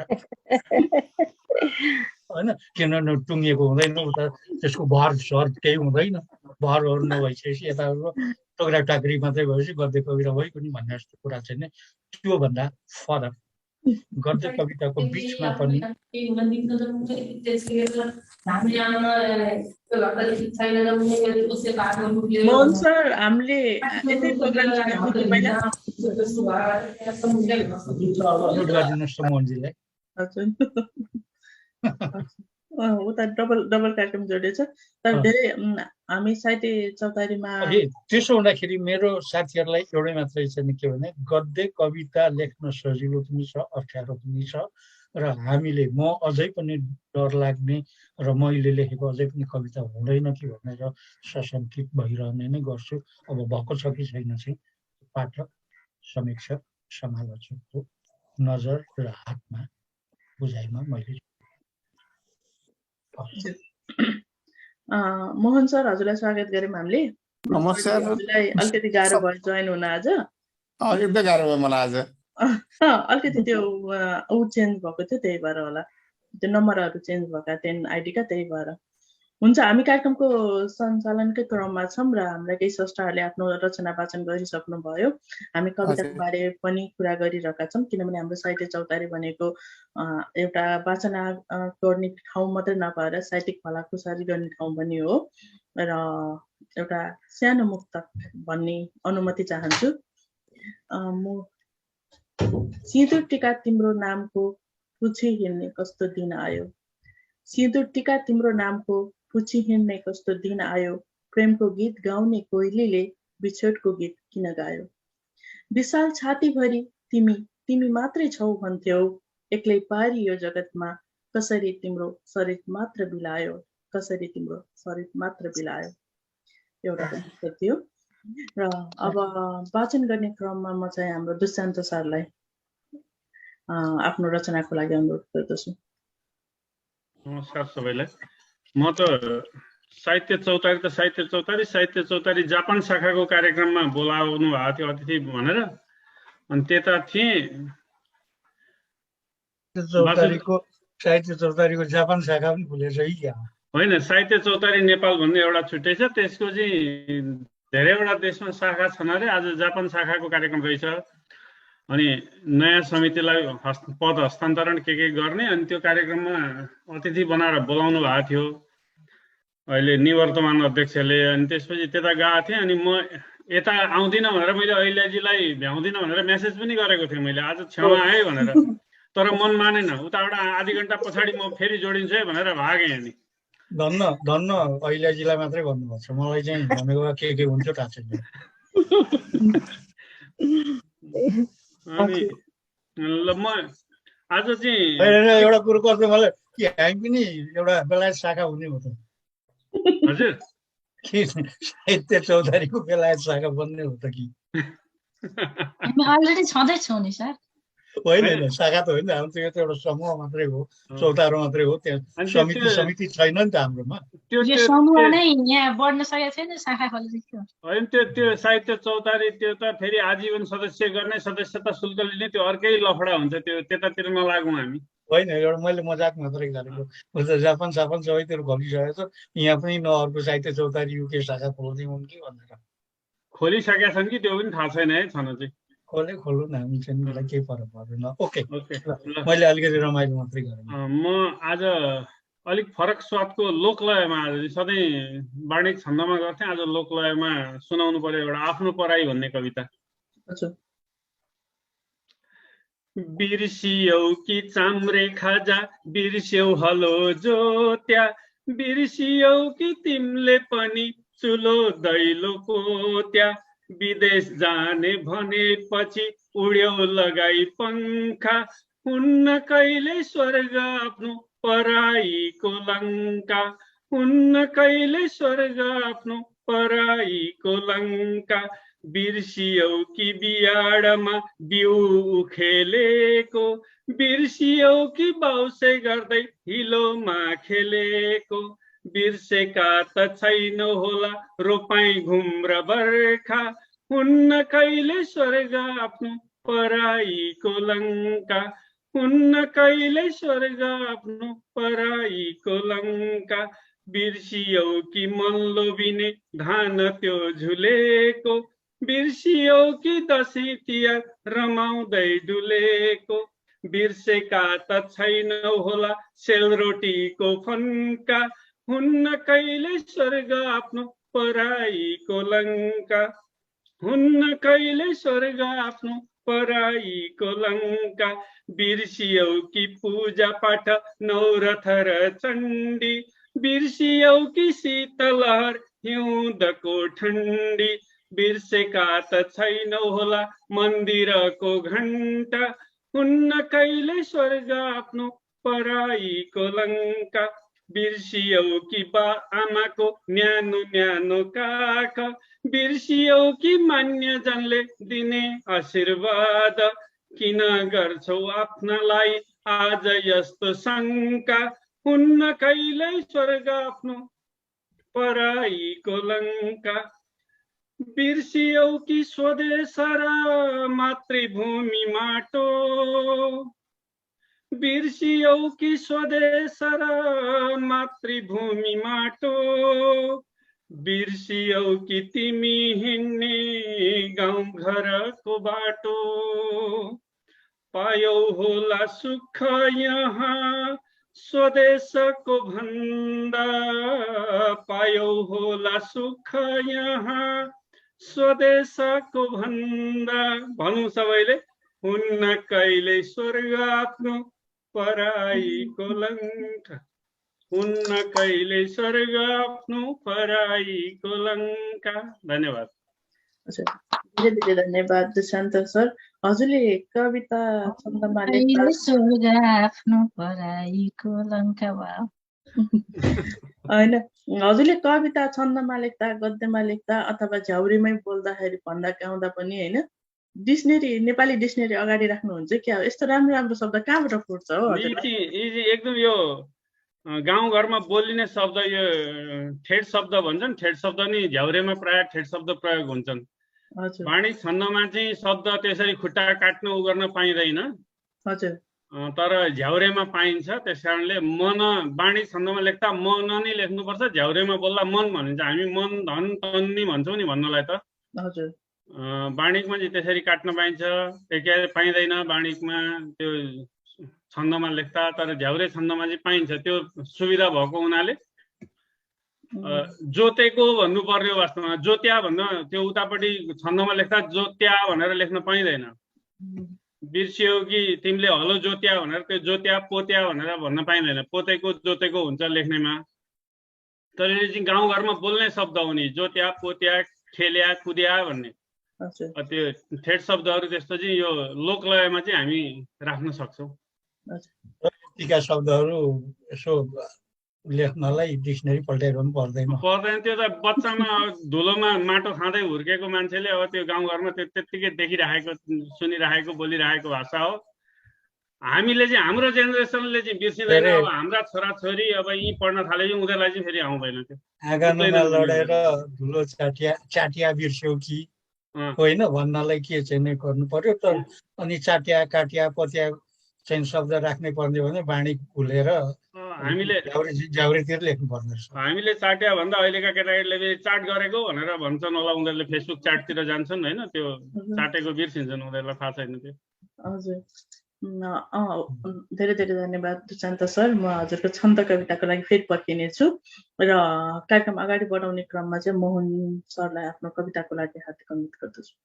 होइन, किनभने टुङ्गिएको हुँदैन उता, त्यसको भर सर केही हुँदैन, भरहरू नभइसकेपछि यता टोक्रा टाक्री मात्रै भएपछि गद्य कविता भइगयो नि भन्ने जस्तो कुरा चाहिँ नि त्योभन्दा फरक गद्य कविताको बिचमा पनि मोहन सर, हामीले यतै प्रोग्राम गरिदिनुहोस् त मोहनजीलाई। उता डबल कार्यक्रम जोडिएछ। तर धेरै हामी साहित्य चौतारीमा त्यसो हुँदाखेरि मेरो साथीहरूलाई एउटै मात्रै चाहिँ के भने गद्य कविता लेख्न सजिलो पनि छ, अप्ठ्यारो पनि छ। र हामीले म अझै पनि डर लाग्ने र मैले लेखेको अझै पनि कविता हुँदैन कि भनेर सशङ्कित भइरहने नै गर्छु। अब भएको छ कि छैन चाहिँ पाठक, समीक्षक, समालोचकको नजर र हातमा, बुझाइमा मैले। मोहन सर, हजुरलाई स्वागत गऱ्यौँ हामीले। नमस्कार। हजुरलाई अलिकति गाह्रो भयो जोइन हुन आज। एकदमै गाह्रो भयो मलाई आज। अलिकति त्यो ऊ चेन्ज भएको थियो, त्यही भएर होला, त्यो नम्बरहरू चेन्ज भएका थिएन आइडीका, त्यही भएर। हुन्छ, हामी कार्यक्रमको सञ्चालनकै क्रममा छौँ र हाम्रा केही स्रष्टाहरूले आफ्नो रचना वाचन गरिसक्नुभयो। हामी कविताको बारे पनि कुरा गरिरहेका छौँ, किनभने हाम्रो साहित्य चौतारी भनेको एउटा वाचना गर्ने ठाउँ मात्रै नभएर साहित्यिक भलाखुसारी गर्ने ठाउँ पनि हो। र एउटा सानो मुक्तक भन्ने अनुमति चाहन्छु। म सिँदुर टिका तिम्रो नामको पुछी हिँड्ने कस्तो दिन आयो, सिँदुर टिका तिम्रो नामको पुछी हिँड्ने कस्तो दिन आयो, प्रेमको गीत गाउने कोइलीले बिछोडको गीत किन गायो, विशाल छातीभरि तिमी मात्रै छौ भन्थ्यौ, एक्लै पारी यो जगतमा कसरी तिम्रो शरीर मात्र बिलायो, कसरी तिम्रो शरीर मात्र बिलायो, एउटा पुस्तक थियो। र अब वाचन गर्ने क्रममा म चाहिँ हाम्रो दुष्यन्त सरलाई आफ्नो रचनाको लागि अनुरोध गर्दछु। नमस्कार सबैलाई। म त साहित्य चौतारी त साहित्य चौतारी जापान शाखाको कार्यक्रममा बोलाउनु भएको थियो अतिथि भनेर, अनि त्यता थिएँ। साहित्य चौतारीको जापान शाखा पनि खुलेछ है क्या? होइन, साहित्य चौतारी नेपाल भन्ने एउटा छुट्टै छ, त्यसको चाहिँ धेरैवटा देशमा शाखा छन् अरे। आज जापान शाखाको कार्यक्रम रहेछ, अनि नयाँ समितिलाई पद हस्तान्तरण के गर्ने, अनि त्यो कार्यक्रममा अतिथि बनाएर बोलाउनु भएको थियो अहिले निवर्तमान अध्यक्षले। अनि त्यसपछि त्यता गएको थिएँ, अनि म यता आउँदिनँ भनेर मैले अहिल्याजीलाई भ्याउँदिनँ भनेर मेसेज पनि गरेको थिएँ मैले, आज क्षमा आएँ भनेर, तर मन मानेन। उताबाट आधी घन्टा पछाडि म फेरि जोडिन्छु है भनेर भागेँ। अनि धन्न अहिल्याजीलाई मात्रै भन्नुपर्छ, मलाई चाहिँ भनेको के हुन्थ्यो थाहा छैन। अनि ल म आज चाहिँ एउटा कुरो गर्दै मलाई कि हामी पनि एउटा बेलायत शाखा हुने हो त? हजुर, कि साहित्य चौतारीको बेलायत शाखा बन्ने हो त कि? हामी अलरेडी छँदैछौँ नि सर। होइन, शाखा त होइन, हाम्रो यो त एउटा समूह मात्रै हो, चौतारो मात्रै हो, त्यहाँ समिति छैन नि त हाम्रोमा। यो समूह नै यहाँ बढ्न सकेको छैन, शाखा खोलेको होइन। त्यो साहित्य चौतारी त्यो त फेरि आजीवन सदस्य गर्ने, सदस्यता शुल्क लिने, त्यो अर्कै लफडा हुन्छ, त्यो त्यतातिर नलागौँ हामी। होइन, एउटा मैले मजाक मात्रै गरेको। जापान सबैतिर खोलिसकेको छ, यहाँ पनि न अर्को साहित्य चौतारी युके शाखा खोल्ने हुन् कि भनेर। खोलिसकेका छन् कि त्यो पनि थाहा छैन है, छन चाहिँ खोल्नु न, हामी चाहिँ मलाई केही फरक पर्दैन। ओके, मैले अलिकति रमाइलो मात्रै गरेँ। म आज अलिक फरक स्वादको लोकलयमा, आज सधैँ वाणिज्य छन्दमा गर्थेँ, आज लोकलयमा सुनाउनु पर्यो एउटा आफ्नो पराई भन्ने कविता। बिर्सियौ कि चाम्रे खाजा, बिर्स्यौ हलो जोत्या, बिर्सियौ कि तिमीले पनि चुलो दैलो कोत्या, विदेश जाने भनेपछि उड्यौ लगाई पंखा, हुन्न कहिले स्वर्ग आफ्नो पराईको लङ्का, हुन्न कहिले स्वर्ग आफ्नो पराईको लङ्का, बिर्सियौ कि बियाडमा बिउ उखेलेको, बिर्सियौ कि बाउसे गर्दै हिलोमा खेलेको, बिर्सेका त छैन होला रोपाई घुम्र बर्खा, हुन्न कहिले स्वर्ग आफ्नो पराईको लङ्का, हुन्न कहिले स्वर्ग आफ्नो पराईको लङ्का, बिर्सियौ कि मल्लोबिने धान त्यो झुलेको, बिर्सियौ कि दसैँ तिहार रमाउँदै डुलेको, बिर्सेका त छैन होला सेलरोटीको फन्का, हुन्न कहिले स्वर्ग आफ्नो पराईको लङ्का, हुन्न कहिले स्वर्ग आफ्नो पराईको लङ्का, बिर्सियौ कि पूजा पाठ नौरथ र चण्डी, बिर्सियौ कि शीतलहर हिउँदको ठण्डी, बिर्सेका त छैन होला मन्दिरको घण्टा, हुन्न कहिले स्वर्ग आफ्नो पराईको लङ्का, बिर्सियौ कि बा आमाको न्यानो न्यानो काख, बिर्सियौ कि मान्यजनले दिने आशीर्वाद, किन गर्छौ आफ्नालाई आज यस्तो शङ्का, हुन्न कहिले स्वर्ग आफ्नो पराईको लङ्का, बिर्सियौ कि स्वदेश र मातृभूमि माटो, बिर्सियौ कि स्वदेश र मातृभूमि माटो, बिर्सियौ कि तिमी हिँड्ने गाउँ घरको बाटो, पायौ होला सुख यहाँ स्वदेशको भन्दा, पायौ होला सुख यहाँ स्वदेशको भन्दा, भनौँ सबैले, हुन्न कहिले स्वर्ग आफ्नो पराईको लङ्का, हुन्न कहिले स्वर्ग आफ्नो पराईको लङ्का। धन्यवाद। धेरै धेरै धन्यवाद दुष्यन्त सर। हजुरले कविता छन्दमा स्वर्ग आफ्नो पराईको लङ्का। होइन, हजुरले कविता छन्दमा लेख्दा, गद्यमा लेख्दा अथवा झ्याउरीमै बोल्दाखेरि भन्दा गाउँदा पनि होइन, डिक्सनेरी, नेपाली डिक्सनेरी अगाडि राख्नुहुन्छ क्या? यस्तो राम्रो राम्रो शब्द कहाँबाट फुट्छ हो? एकदम यो गाउँघरमा बोलिने शब्द यो ठेट शब्द भन्छन्। ठेट शब्द नि झ्याउरेमा प्राय ठेट शब्द प्रयोग हुन्छन्। वाणी छन्दमा चाहिँ शब्द त्यसरी खुट्टा काट्नु उ गर्न पाइँदैन, तर झ्याउरेमा पाइन्छ। त्यस कारणले मन वाणी छन्दमा लेख्दा मन नै लेख्नुपर्छ, झ्याउरेमा बोल्दा मन भनिन्छ। हामी मन धन तन नि भन्छौँ नि भन्नलाई त। वाणिकमा चाहिँ त्यसरी काट्न पाइन्छ, पाइँदैन वाणिकमा त्यो छन्दमा लेख्दा, तर झ्याउरे छन्दमा चाहिँ पाइन्छ। त्यो सुविधा भएको हुनाले जोतेको भन्नु पर्ने वास्तवमा जोत्या भन्न, त्यो उतापट्टि छन्दमा लेख्दा जोत्या भनेर लेख्न पाइँदैन। बिर्सियो कि तिमीले हलो जोत्या भनेर त्यो जोत्या पोत्या भनेर भन्न पाइँदैन। पोतेको जोतेको हुन्छ लेख्नेमा। तर यो चाहिँ गाउँघरमा बोल्ने शब्द हो नि, जोत्या पोत्या खेल्या कुद्या भन्ने। त्यो ठेट शब्दहरू त्यस्तो चाहिँ यो लोकलयमा चाहिँ हामी राख्न सक्छौँ। टीका शब्दहरू यसो लेख्नलाई डिक्सनरी पल्टाइरहनु पर्दैन। त्यो त बच्चामा धुलोमा माटो खाँदै हुर्केको मान्छेले अब त्यो गाउँघरमा त्यो त्यत्तिकै देखिराखेको, सुनिराखेको, बोलिराखेको भाषा हो। हामीले चाहिँ हाम्रो जेनेरेसनले चाहिँ बिर्सिँदैन। अब हाम्रा छोराछोरी अब यी पढ्न थाले उनीहरूलाई चाहिँ फेरि आउँदैन। त्यो आँगनमा लडेर धुलो चाटिया बिर्स्यो कि होइन भन्नलाई के चाहिँ गर्नु पर्यो। तर अनि चाटिया काटिया पत्या चाहिँ शब्द राख्नै पर्ने भने वाणी भुलेर हामीले झ्याउरेतिर लेख्नु पर्ने रहेछ। हामीले चाट्या भन्दा अहिलेका केटाकेटीले चाट गरेको भनेर भन्छन् होला। उनीहरूले फेसबुक चाटतिर जान्छन् होइन, त्यो चाटेको बिर्सिन्छन्, उनीहरूलाई थाहा छैन त्यो। हजुर, धेरै धेरै धन्यवाद दुचान्त सर। म हजुरको छन्द कविताको लागि फेरि पर्खिनेछु र कार्यक्रम अगाडि बढाउने क्रममा चाहिँ मोहन सरलाई आफ्नो कविताको लागि हार्दिक अनुरोध गर्दछु।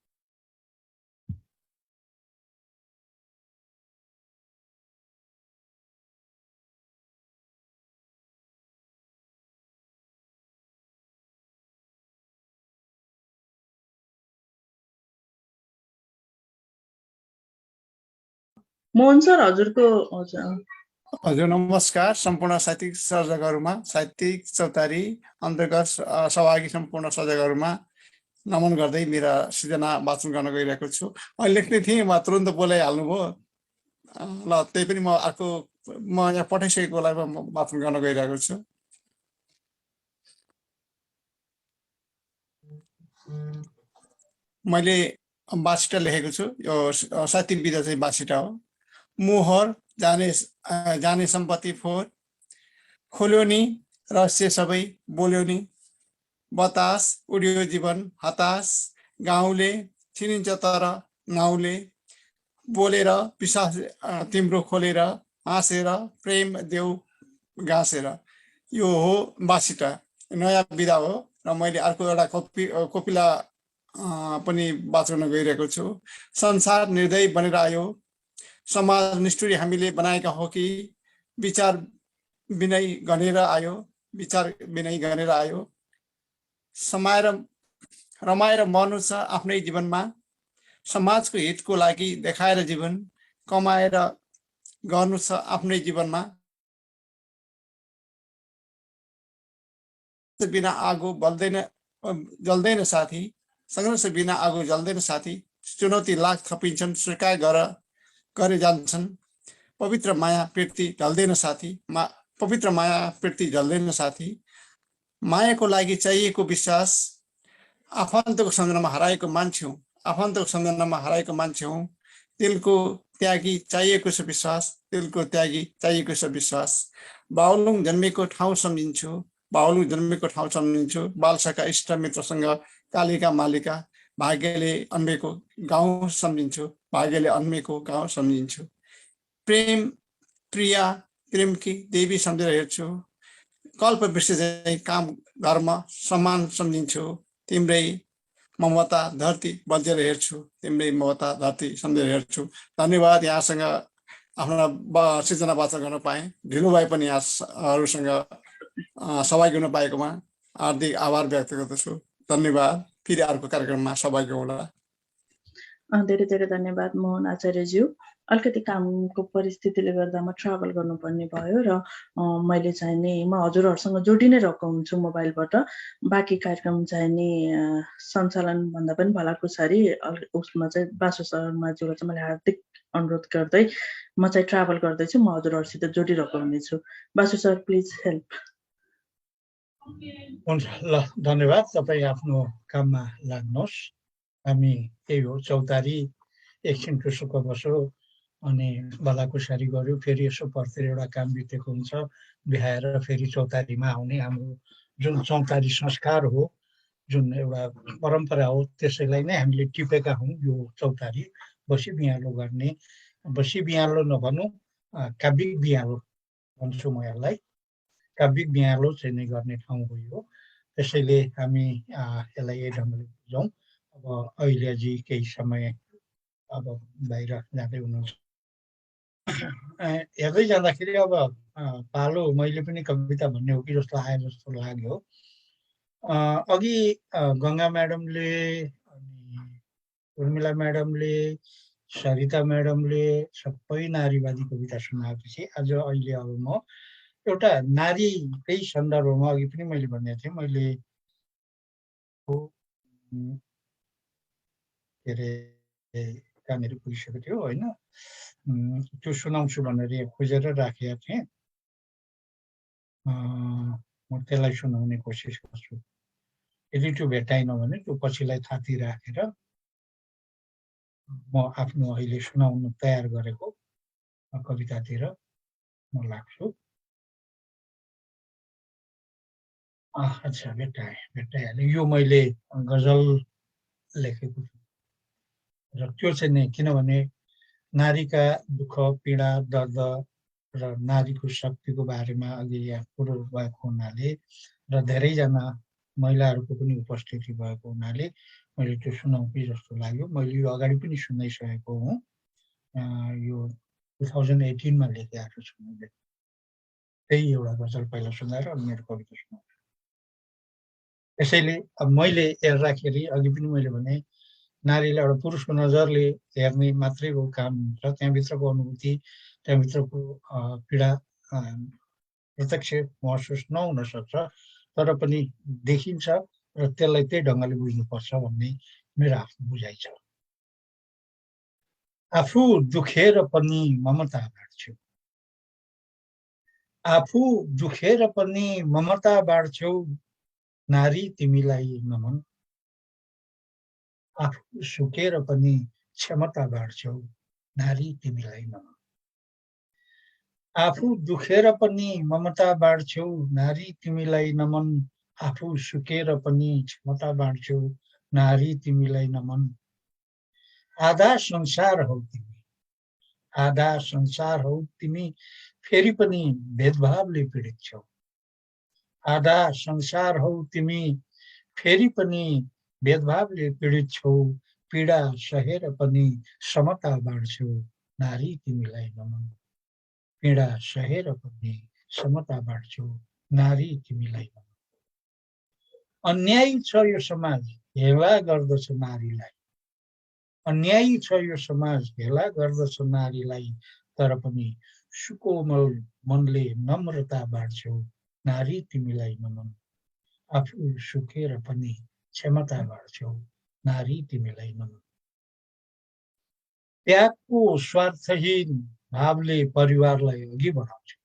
मोहन सर हजुरको। हजुर नमस्कार सम्पूर्ण साहित्यिक सर्जकहरूमा, साहित्यिक चौतारी अन्तर्गत सहभागी सम्पूर्ण सर्जकहरूमा नमन गर्दै मेरा सृजना वाचन गर्न गइरहेको छु। अहिले लेख्ने थिएँ, म तुरन्त बोलाइहाल्नुभयो। ल त्यही पनि म अर्को म यहाँ पठाइसकेकोलाई म वाचन गर्न गइरहेको छु। मैले बासिटा लेखेको छु। यो साहित्यिक विधा चाहिँ बासिटा हो। मोहर जाने सम्पत्ति फोहोर, खोल्यो नि रहस्य सबै बोल्यो नि, बतास उड्यो जीवन हतास, गाउँले चिनिन्छ तर नाउँले, बोलेर पिसास तिम्रो खोलेर, हाँसेर प्रेम देऊ गाँसेर। यो हो बासिटा, नयाँ विधा हो र मैले अर्को एउटा कोपिला पनि वाचन गइरहेको छु। संसार निर्दयी बनेर आयो, समाज निष्ठुरी हामीले बनाएका हो कि, विचार विनय गनेर आयो, विचार विनय गनेर आयो, समाएर रमाएर मर्नु छ आफ्नै जीवनमा, समाजको हितको लागि देखाएर जीवन कमाएर गर्नु छ आफ्नै जीवनमा, बिना आगो जल्दैन साथी, सङ्घर्ष बिना आगो जल्दैन साथी, चुनौती लाख थपिन्छन् स्वीकार गरे जान्छन्, पवित्र माया प्रीति ढल्दैन साथी, पवित्र माया प्रीति ढल्दैन साथी, मायाको लागि चाहिएको विश्वास, आफन्तको सम्झनामा हराएको मान्छे हौँ, आफन्तको सम्झनामा हराएको मान्छे हौँ, दिलको त्यागी चाहिएको छ विश्वास, दिलको त्यागी चाहिएको छ विश्वास, बाहुलुङ जन्मेको ठाउँ सम्झिन्छु, बाहुलुङ जन्मेको ठाउँ सम्झिन्छु, बालसका इष्ट मित्रसँग कालिका मालिका, भाग्यले अन्मेको गाउँ सम्झिन्छु, भाग्यले अन्मेको गाउँ सम्झिन्छु, प्रेम प्रिया प्रेमकी देवी सम्झेर हेर्छु, कल्प वृक्ष चाहिँ काम धर्म सम्मान सम्झिन्छु, तिम्रै ममता धरती बल्झेर हेर्छु, तिम्रै ममता धरती सम्झेर हेर्छु। धन्यवाद, यहाँसँग आफ्नो सृजना वाचन गर्न पाएँ। ढिलो भए पनि यहाँहरूसँग सहभागी हुन पाएकोमा हार्दिक आभार व्यक्त गर्दछु। धन्यवाद। फेरि अर्को कार्यक्रममा सहभागी होला। धेरै धेरै धन्यवाद मोहन आचार्यज्यू। अलिकति कामको परिस्थितिले गर्दा म ट्राभल गर्नुपर्ने भयो र मैले चाहिँ नि म हजुरहरूसँग जोडि नै रहेको हुन्छु मोबाइलबाट। बाँकी कार्यक्रम चाहिँ नि सञ्चालन भन्दा पनि भलाकुसारी उसमा चाहिँ बासु शर्माज्यूलाई चाहिँ मैले हार्दिक अनुरोध गर्दै म चाहिँ ट्राभल गर्दैछु, म हजुरहरूसित जोडिरहेको हुनेछु। Basu sir please help. हुन्छ, ल धन्यवाद। तपाईँ आफ्नो काममा लाग्नुहोस्। हामी त्यही हो, चौतारी एकछिन टुसुक्क बस्यो अनि बलाकुसारी गऱ्यो, फेरि यसो पर्तिर एउटा काम बितेको हुन्छ, बिहाएर फेरि चौतारीमा आउने हाम्रो जुन चौतारी संस्कार हो, जुन एउटा परम्परा हो, त्यसैलाई नै हामीले टिपेका हौँ। यो चौतारी बसी बिहालो गर्ने, बसी बिहालो नभनौँ, काव्यिक बिहालो भन्छु म यसलाई। काव्यिक बिहालो चाहिँ नै गर्ने ठाउँ हो यो। त्यसैले हामी यसलाई यही ढङ्गले बुझौँ। अब अहिलेजी केही समय अब बाहिर जाँदै हुनुहुन्छ। हेर्दै जाँदाखेरि अब पालो मैले पनि कविता भन्ने हो कि जस्तो आयो जस्तो लाग्यो। अघि गङ्गा म्याडमले अनि उर्मिला म्याडमले सरिता म्याडमले सबै नारीवादी कविता सुनाएपछि आज अहिले अब म एउटा नारीकै सन्दर्भमा अघि पनि मैले भनेको थिएँ, मैले के अरे कहाँनिर पुगिसकेको थियो होइन, त्यो सुनाउँछु भनेर खोजेर राखेको थिएँ। म त्यसलाई सुनाउने कोसिस गर्छु। यदि त्यो भेटाइनँ भने त्यो पछिलाई थाती राखेर म आफ्नो अहिले सुनाउन तयार गरेको कवितातिर म लाग्छु। अच्छा, भेटाइहालेँ। यो मैले गजल लेखेको छु र त्यो चाहिँ नि, किनभने नारीका दुःख पीडा दर्द र नारीको शक्तिको बारेमा अघि यहाँ कुरो भएको हुनाले र धेरैजना महिलाहरूको पनि उपस्थिति भएको हुनाले मैले त्यो सुनाउँ कि जस्तो लाग्यो। मैले यो अगाडि पनि सुनाइसकेको हुँ। यो 2018मा लेखेको छु मैले। त्यही एउटा गजल पहिला सुनाएर अनि मेरो कविता सुनाउँछु। त्यसैले अब मैले हेर्दाखेरि अघि पनि मैले भने नारीलाई एउटा पुरुषको नजरले हेर्ने मात्रै हो काम हुन्छ। त्यहाँभित्रको अनुभूति, त्यहाँभित्रको पीडा प्रत्यक्ष महसुस नहुन सक्छ, तर पनि देखिन्छ र त्यसलाई त्यही ढङ्गले बुझ्नुपर्छ भन्ने मेरो आफ्नो बुझाइ छ। आफू दुखेर पनि ममता बाँड्छौ, आफू दुखेर पनि ममता बाँड्छौ, नारी तिमीलाई नमन। आफू सुकेर पनि क्षमता बाँड्छौ, नारी तिमीलाई नमन। आफू दुखेर पनि ममता बाँड्छौ, नारी तिमीलाई नमन। आफू सुकेर पनि क्षमता बाँड्छौ, नारी तिमीलाई नमन। आधा संसार हौ तिमी, आधा संसार हौ तिमी, फेरि पनि भेदभावले पीडित छौ। आधा संसार हौ तिमी, फेरि पनि भेदभावले पीडित छौ। पीडा सहेर पनि समता बाँड्छौ, नारी तिमीलाई नमन। पीडा सहेर पनि समता बाँड्छौ, नारी तिमीलाई नमन। अन्यायी छ यो समाज, हेला गर्दछ नारीलाई। अन्यायी छ यो समाज, हेला गर्दछ नारीलाई। तर पनि सुकोमल मनले नम्रता बाँड्छौ, नारी तिमीलाई नमन। आफू सुकेर पनि क्षमता बाँड्छौ, नारी तिमीलाई नमन। त्यागको स्वार्थहीन भावले परिवारलाई अघि बढाउँछौ,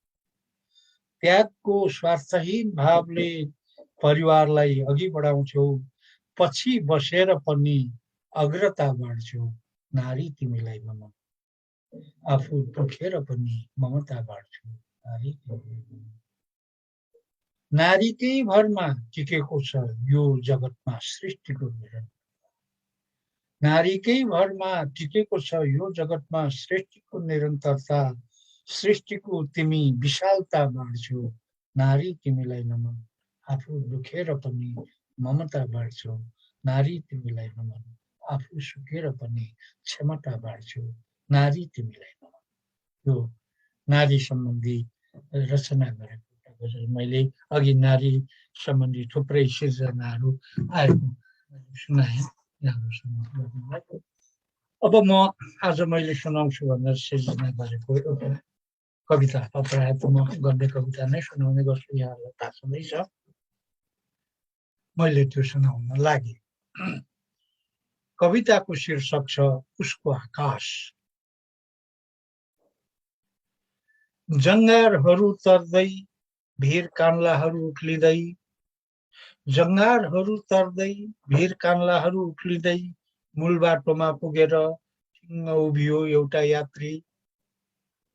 त्यागको स्वार्थहीन भावले परिवारलाई अघि बढाउँछौ। पछि बसेर पनि अग्रता बाँड्छौ, नारी तिमीलाई नमन। आफू दुखेर पनि ममता बाँड्छौ, नारी तिमीलाई नमन। नारीकै भरमा टिकेको छ यो जगतमा सृष्टिको निरन्तर। नारीकै भरमा टिकेको छ यो जगतमा सृष्टिको निरन्तरता। सृष्टिको तिमी विशालता बाँड्छौ, नारी तिमीलाई नमन। आफू दुखेर पनि ममता बाँड्छौ, नारी तिमीलाई नमन। आफू सुकेर पनि क्षमता बाँड्छौ, नारी तिमीलाई नमन। यो नारी सम्बन्धी रचना गरेको एउटा गजल मैले अघि नारी सम्बन्धी थुप्रै सिर्जनाहरू आएको सुनाएँ। अब म आज मैले सुनाउँछु भनेर सिर्जना गरेको एउटा कविता, प्रायः त म गद्य कविता नै सुनाउने गर्छु, यहाँहरूलाई थाहा छँदैछ। मैले त्यो सुनाउन लागेँ। कविताको शीर्षक छ उसको आकाश। जङ्गारहरू तर्दै भिर कान्लाहरू उक्लिँदै, जङ्गारहरू तर्दै भिर कान्लाहरू उक्लिँदै मूल बाटोमा पुगेर ठिङ्ग उभियो एउटा यात्री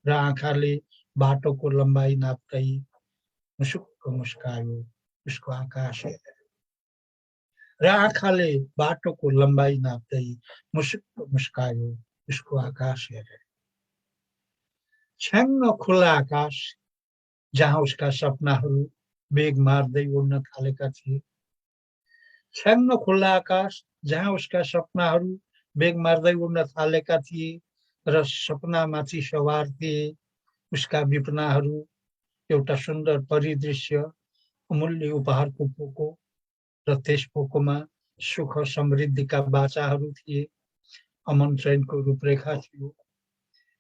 र आँखाले बाटोको लम्बाइ नाप्दै मुसुक्क मुस्कायो उसको आकाश हेरेर। र आँखाले बाटोको लम्बाइ नाप्दै मुसुक्क मुस्कायो उसको आकाश हेरेर। छ्याङ्ग खुला आकाश जहाँ उसका सपनाहरू बेग मार्दै उड्न थालेका थिए। छ्याङ्ग खुला आकाश जहाँ उसका सपनाहरू बेग मार्दै उड्न थालेका थिए र सपनामाथि सवार थिए उसका विपनाहरू। एउटा सुन्दर परिदृश्य, अमूल्य उपहारको पोको र त्यस पोकोमा सुख समृद्धिका बाचाहरू थिए। अमन चयनको रूपरेखा थियो,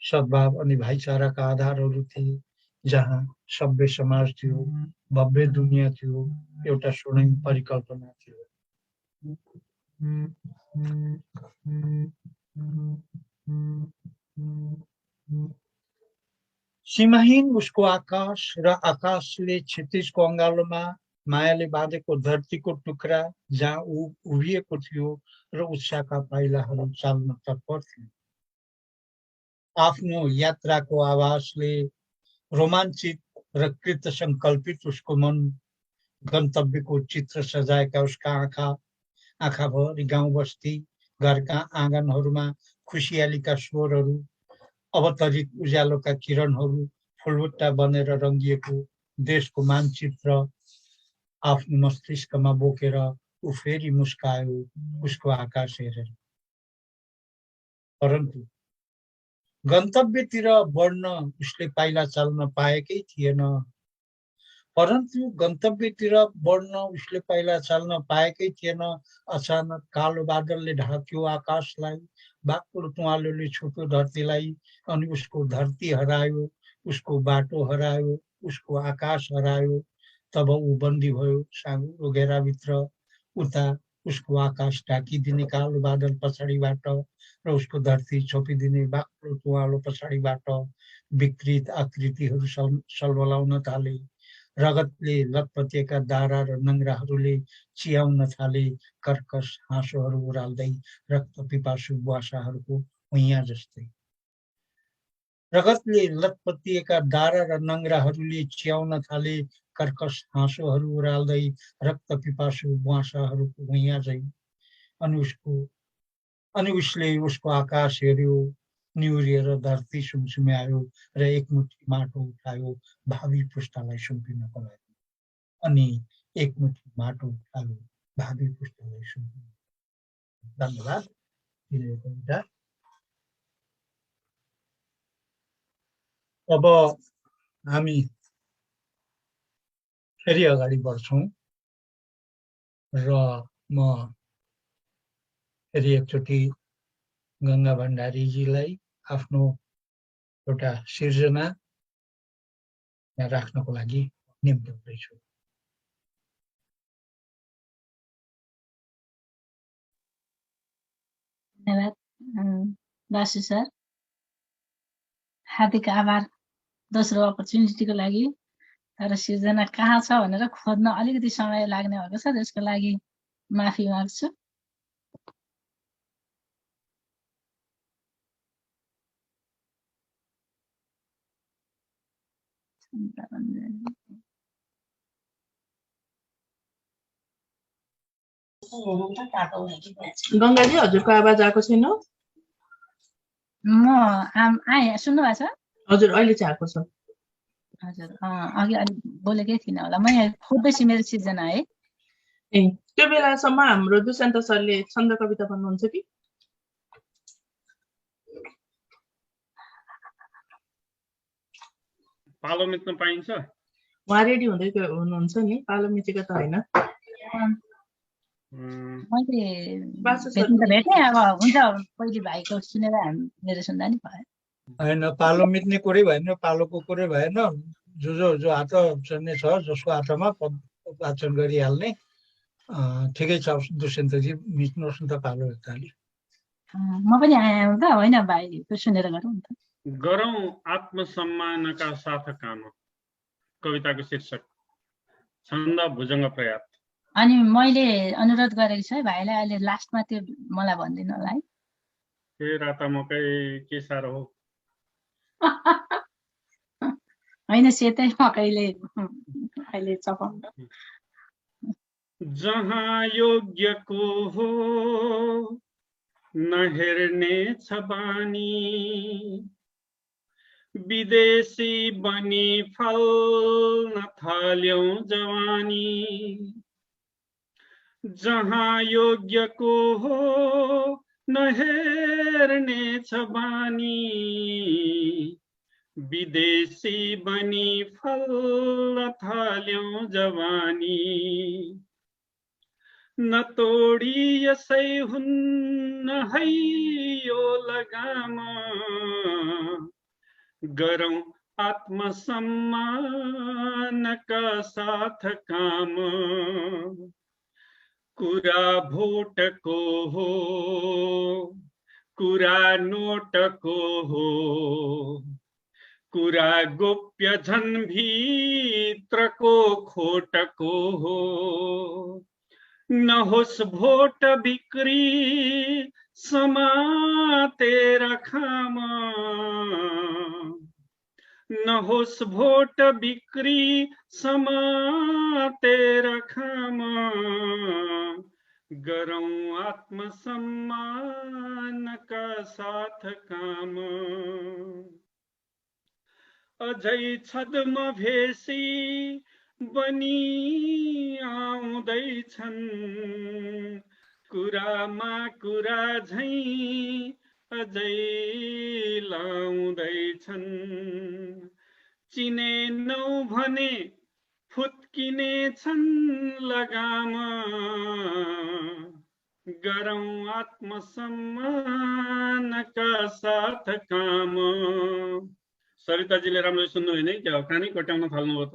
सद्भाव अनि भाइचाराका आधारहरू थिए। जहाँ सभ्य समाज थियो, भव्य दुनियाँ थियो, एउटा स्वर्णिम परिकल्पना थियो। सीमाहीन उसको आकाश र आकाशले क्षितिजको अङ्गालोमा मायाले बाँधेको धरतीको टुक्रा जहाँ ऊ उभिएको थियो र उत्साहका पाइलाहरू चाल्न तत्पर थियो। आफ्नो यात्राको आवाजले रोमाञ्चित र कृत सङ्कल्पित उसको मन गन्तव्यको चित्र सजाएका उसका आँखाभरि गाउँ बस्ती घरका आँगनहरूमा खुसियालीका स्वरहरू, अवतरित उज्यालोका किरणहरू फुलबुट्टा बनेर रङ्गिएको देशको मानचित्र आफ्नो मस्तिष्कमा बोकेर ऊ फेरि मुस्कायो उसको आकाश हेरेर। परन्तु गन्तव्यतिर बढ्न उसले पाइला चाल्न पाएकै थिएन। अचानक कालो बादलले ढाक्यो आकाशलाई, बाक्लो तुवालोले छुट्यो धरतीलाई अनि उसको धरती हरायो, उसको बाटो हरायो, उसको आकाश हरायो। तब ऊ बन्दी भयो साँगुरो घेराभित्र। उता उसको आकाश ढाकिदिने कालो बादल पछाडिबाट र उसको धरती छोपिदिने बाक्लो तुवालो पछाडिबाट विकृत आकृतिहरू सलबलाउन थाले। रगतले लतपतिएका दारा र नङ्ग्राहरूले चियाउन थाले। कर्कश हाँसोहरू उराल्दै रक्त पिपासु बुवासाहरूको हुइयाँ जस्तै। रगतले लतपतिएका दारा र नङ्ग्राहरूले चियाउन थाले। कर्कश हाँसोहरू उराल्दै रक्त पिपासु बुवासाहरूको हुइयाँ झै। अनि उसले उसको आकाश हेऱ्यो, निहुरिएर धरती सुमसुम्यायो र एकमुठी माटो उठायो भावी पुस्तालाई सुम्पिनको लागि। अनि एकमुठी माटो उठायो भावी पुस्तालाई सुम्पिन। धन्यवाद। अब हामी फेरि अगाडि बढ्छौँ र म फेरि एकचोटि गङ्गा भण्डारीजीलाई आफ्नो एउटा सिर्जना राख्नको लागि निम्त्याउँदैछु। धन्यवाद बासु सर, हार्दिक आभार दोस्रो अपर्च्युनिटीको लागि। तर सिर्जना कहाँ छ भनेर खोज्न अलिकति समय लाग्ने भएको छ, त्यसको लागि माफी माग्छु। गङ्गाजी, हजुरको आवाज आएको छैन? म आएँ, सुन्नु भएको छ? हजुर, अहिले चाहिँ आएको छ। हजुर, अघि अलि बोलेकै थिइनँ होला, म यहाँ खोज्दैछु मेरो सिर्जना है। ए, त्यो बेलासम्म हाम्रो दुष्यन्त सरले छन्द कविता भन्नुहुन्छ कि? पालो मिच्न पाइन्छ? उहाँ रेडी हुँदै हुनुहुन्छ नि, पालो मिचेको त होइन। मैले भेटेँ, अब हुन्छ पहिले भाइको सुनेर मेरो सुन्दा नि भयो। होइन, पालो मिच्ने कुरै भएन, पालोको कुरै भएन। जो हात चल्ने छ, जसको हातमा वाचन गरिहाल्ने। ठिकै छ दुष्यन्तजी, मिच्नुहोस् न त पालो एकताली। म पनि आएँ त होइन भाइको सुनेर गरौँ त। गरौँ आत्मसम्मानका साथ काम, कविताको शीर्षक, छन्द भुजङ्ग प्रयात। अनि मैले अनुरोध गरेको छु है भाइलाई, अहिले लास्टमा त्यो मलाई भनिदिनु होला है। ए राता मकै के साह्रो हो। होइन सेतै मकैले अहिले चपाउँदा। जहाँ योग्यको हो नहेर्ने छ बानी, विदेशी बनी फल्न थाल्यौं जवानी। जहाँ योग्यको हो नहेर्ने छ बानी, विदेशी बनी फल्न थाल्यौं जवानी। न तोडी यसै हुन्न है यो लगाम, गरौं आत्मसम्मानका साथ काम। कुरा भोटको हो कुरा नोटको हो, कुरा गोप्य झन् भित्रको खोटको हो। नहोस् भोट बिक्री समातेर खाम, नहोस् भोट बिक्री समातेर खाम। गरौं आत्मसम्मानका साथ काम। अझै छद्म भेषी बनी आउँदैछन्, कुरामा कुरा झैं अझै लाउँदैछन्। चिनेनौ भने फुत्किने छन् लगाम, गरौं आत्मसम्मानका साथ काम। सरिताजीले राम्रो सुन्नु होइन क्या हो, कानै कोट्याउन थाल्नुभयो त।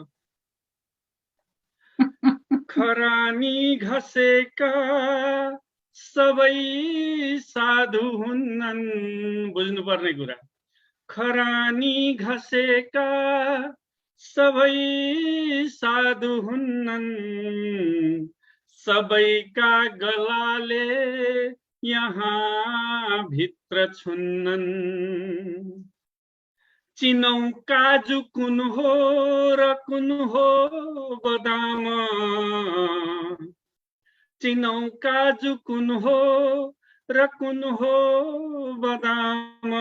खरानी घसेका सबै साधु हुन्नन्, बुझ्नुपर्ने कुरा। खरानी घसेका सबै साधु हुन्नन्, सबैका गलाले यहाँ भित्र छुन्नन्। चिनौ काजु कुन हो र कुन हो बदाम, चिनौ काजु कुन हो र कुन हो बदाम।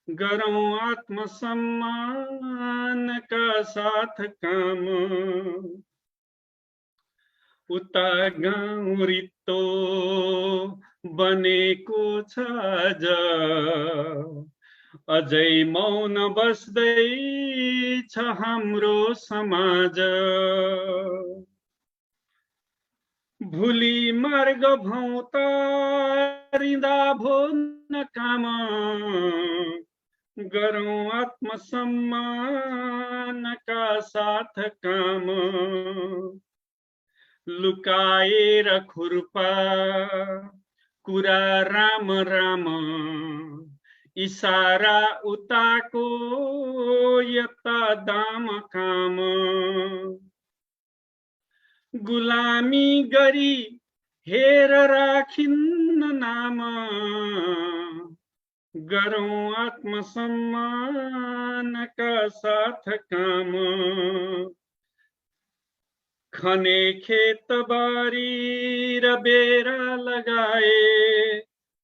गरौं आत्मसम्मानका साथ काम। उता गाउँ रित्तो बनेको छ आज, अझै मौन बस्दै छ हाम्रो समाज। भुली मार्ग भौतारिँदा भो न काम, गरौं आत्मसम्मानका साथ काम। लुकाएर खुर्पा कुरा राम राम, इसारा उताको यता दाम काम। गुलामी गरी हेर राखिन्न नाम, गरौं आत्मसम्मानका साथ काम। खने खेत बारी र बेरा लगाए,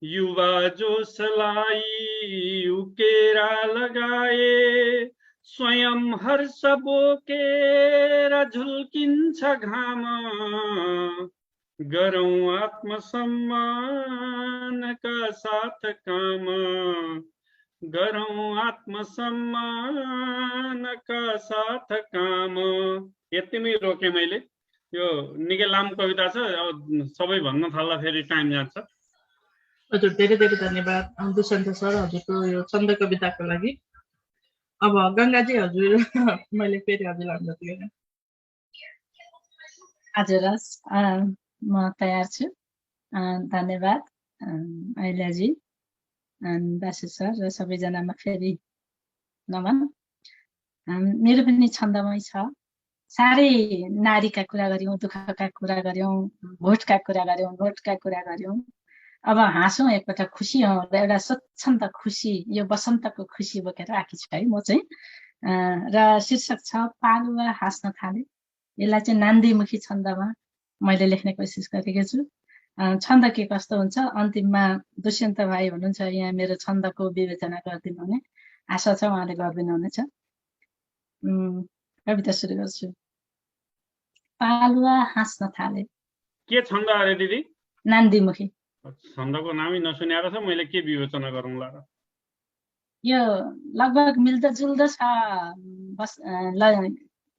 युवा जोसलाई उकेरा लगाए। स्वयं हर्ष बोकेर झुल्किन्छ घाम, गरौं आत्मसम्मानका साथ काम। गरौं आत्मसम्मानका साथ काम। यतिमै रोके मैले। यो निकै लामो कविता छ, अब सबै भन्न थाल्दा फेरि टाइम जान्छ। हजुर धेरै धेरै धन्यवाद दुष्यन्त सर हजुरको यो छन्द कविताको लागि। अब गङ्गाजी हजुर मैले फेरि हजुरलाई अनुरोध गरेँ। हजुर हस्, म तयार छु। धन्यवाद। अहिल्याजी, बासु सर र सबैजनामा फेरि नमन। मेरो पनि छन्दमै छ। साह्रै नारीका कुरा गऱ्यौँ, दुःखका कुरा गऱ्यौँ, भोटका कुरा गऱ्यौँ, भोटका कुरा गऱ्यौँ। अब हाँसौँ एकपल्ट, खुसी हौँ र एउटा स्वच्छन्द खुसी, यो वसन्तको खुसी बोकेर आएकी छु है म चाहिँ। र शीर्षक छ पालुवा हाँस्न थाले। यसलाई चाहिँ नान्दीमुखी छन्दमा मैले लेख्ने कोसिस गरेको छु। छन्द के कस्तो हुन्छ, अन्तिममा दुष्यन्त भाइ हुनुहुन्छ यहाँ, मेरो छन्दको विवेचना गरिदिनु हुने आशा छ, उहाँले गरिदिनु हुनेछ। कविता सुरु गर्छु। पालुवा हाँस्न थाले। के छन्द अरे दिदी? नान्दीमुखी। छन्दको नामै नसुनेर छ, मैले के विवेचना गरौँला र? यो लगभग मिल्दोजुल्दो छ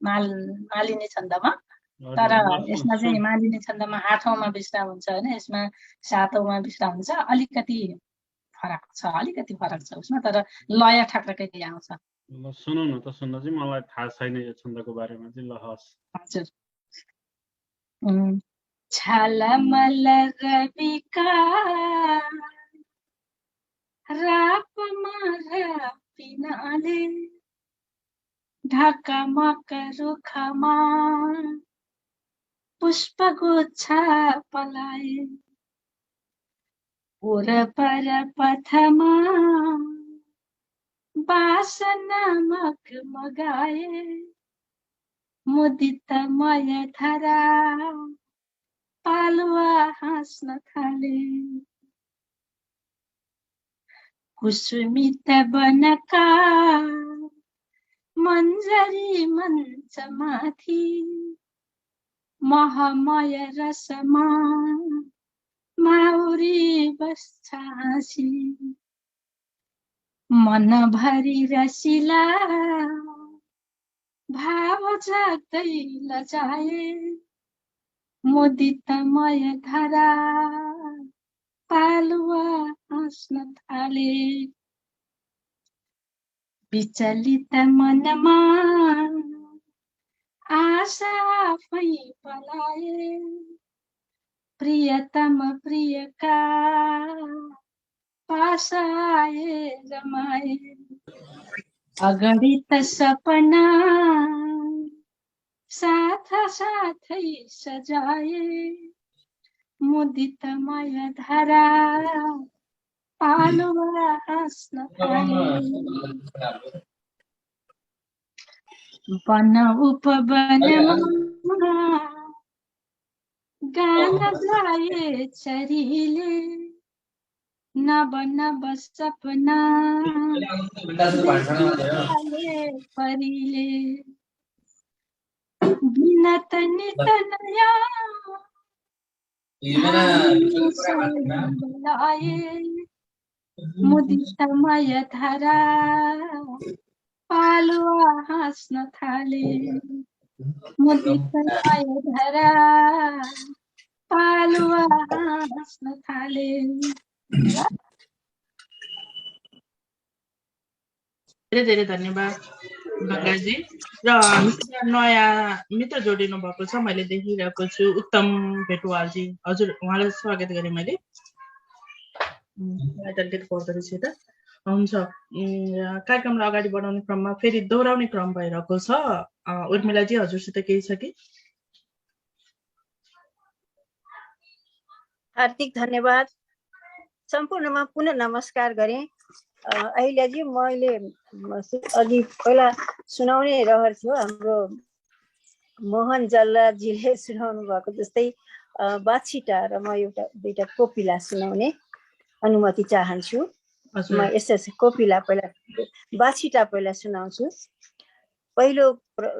मालिनी छन्दमा, तर यसमा चाहिँ मालिनी छन्दमा 8औँमा विश्राम हुन्छ होइन, यसमा 7औँमा विश्राम हुन्छ। अलिकति फरक छ उसमा, तर लय ठ्याक्कै आउँछ। ल सुनौ न त, सुन्न चाहिँ मलाई थाहा छैन यो छन्दको बारेमा चाहिँ। ल हस्। हजुर। छलमल रविका रापमा रपिनाले ढकमक रुखमा पुष्पगुच्छा पलाए, वरपर पथमा बासना मगमगाए, मुदितमय धरा पालुवा हाँस्न थाले। कुसुमित बनका मन्जरी मञ्चमाथि महमय रसमा माउरी बस्छ हाँसी, मनभरि रसिला भाव जाग्दै लजाए, मुदितमय धरा पालुवा हाँस्न थाले। विचलित मनमा आशा आफै पलाए, प्रियतम प्रियका पास आए रमाए, अगणित सपना साथ साथै सजाए, मुदितमय धरा पालुवा हाँस्न थाले। वन उपवनमा गान गाए चरीले, नव नव सपना परीले, बिनत नित नया मुदितमय धरा पालुवा हाँस्न थाले, मुदितमय धरा पालुवा हाँस्न थाले। धेरै धेरै धन्यवाद गङ्गाजी। र हामीसँग नयाँ मित्र जोडिनु भएको छ, मैले देखिरहेको छु, उत्तम भेटुवालजी। हजुर, उहाँलाई स्वागत गरेँ मैले। अलिकति पर्दो रहेछ त। हुन्छ, कार्यक्रमलाई अगाडि बढाउने क्रममा फेरि दोहोऱ्याउने क्रम भइरहेको छ। उर्मिलाजी, हजुरसित केही छ कि? हार्दिक धन्यवाद। सम्पूर्णमा पुनः नमस्कार गरेँ। अहिल्याजी, मैले अघि पहिला सुनाउने रहर थियो, हाम्रो मोहन जल्लाजीले सुनाउनु भएको जस्तै बाछिटा, र म एउटा दुईटा कोपिला सुनाउने अनुमति चाहन्छु। म यसै कोपिला पहिला, बाछिटा पहिला सुनाउँछु। पहिलो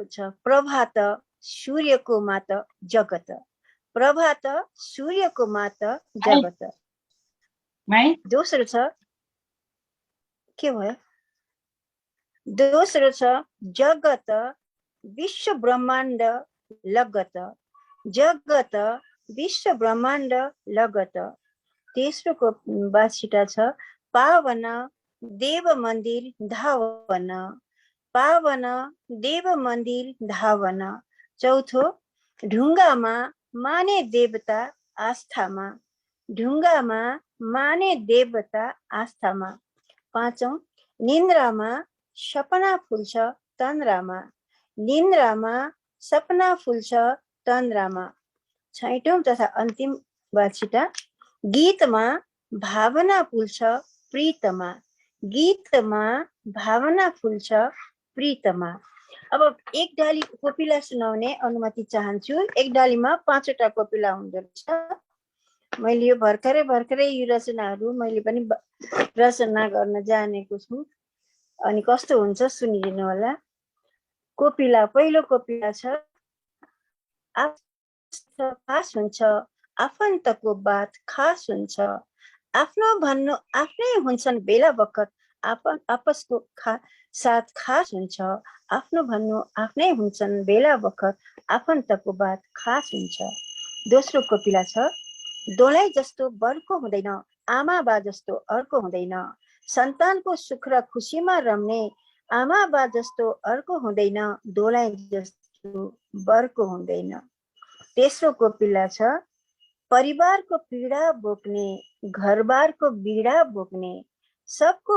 छ प्रभात सूर्यको मात जगत, प्रभात सूर्यको मात जगत। दोस्रो छ, के भयो? दोस्रो छ जगत विश्व ब्रह्माण्ड लगत, जगत विश्व ब्रह्माण्ड लगत। तेस्रोको बाछिटा छ पावन देव मन्दिर धावन, पावन देव मन्दिर धावन। चौथो ढुङ्गामा माने देवता आस्थामा, ढुङ्गामा माने देवता आस्थामा। 5औं, निन्द्रामा सपना फुल्छ तन्द्रामा। निन्द्रामा सपना फुल्छ तन्द्रामा। 6औं तथा अन्तिम वाचिता, गीतमा भावना फुल्छ प्रीतमा। गीतमा भावना फुल्छ प्रीतमा। अब एक डाली कोपिला सुनाउने अनुमति चाहन्छु। एक डालीमा 5वटा कोपिला हुँदो रहेछ। मैले यो भर्खरै यो रचनाहरू मैले पनि रचना गर्न जानेको छु। अनि कस्तो हुन्छ सुनिदिनु होला। कोपिला, पहिलो कोपिला छ, खास हुन्छ आफन्तको बात खास हुन्छ। आफ्नो भन्नु आफ्नै हुन्छन् बेला बखत, आपसको साथ खास हुन्छ। आफ्नो भन्नु आफ्नै हुन्छन् बेला बखत, आफन्तको बात खास हुन्छ। दोस्रो कोपिला छ, दोलाई जस्तो बर्को हुँदैन, आमा बा जस्तो अर्को हुँदैन। सन्तानको सुख र खुसीमा रम्ने, आमा बा जस्तो अर्को हुँदैन, दोलाई जस्तो बर्को हुँदैन। तेस्रो कोपिला छ, परिवारको पीडा बोक्ने, घरबारको बीडा बोक्ने। सबको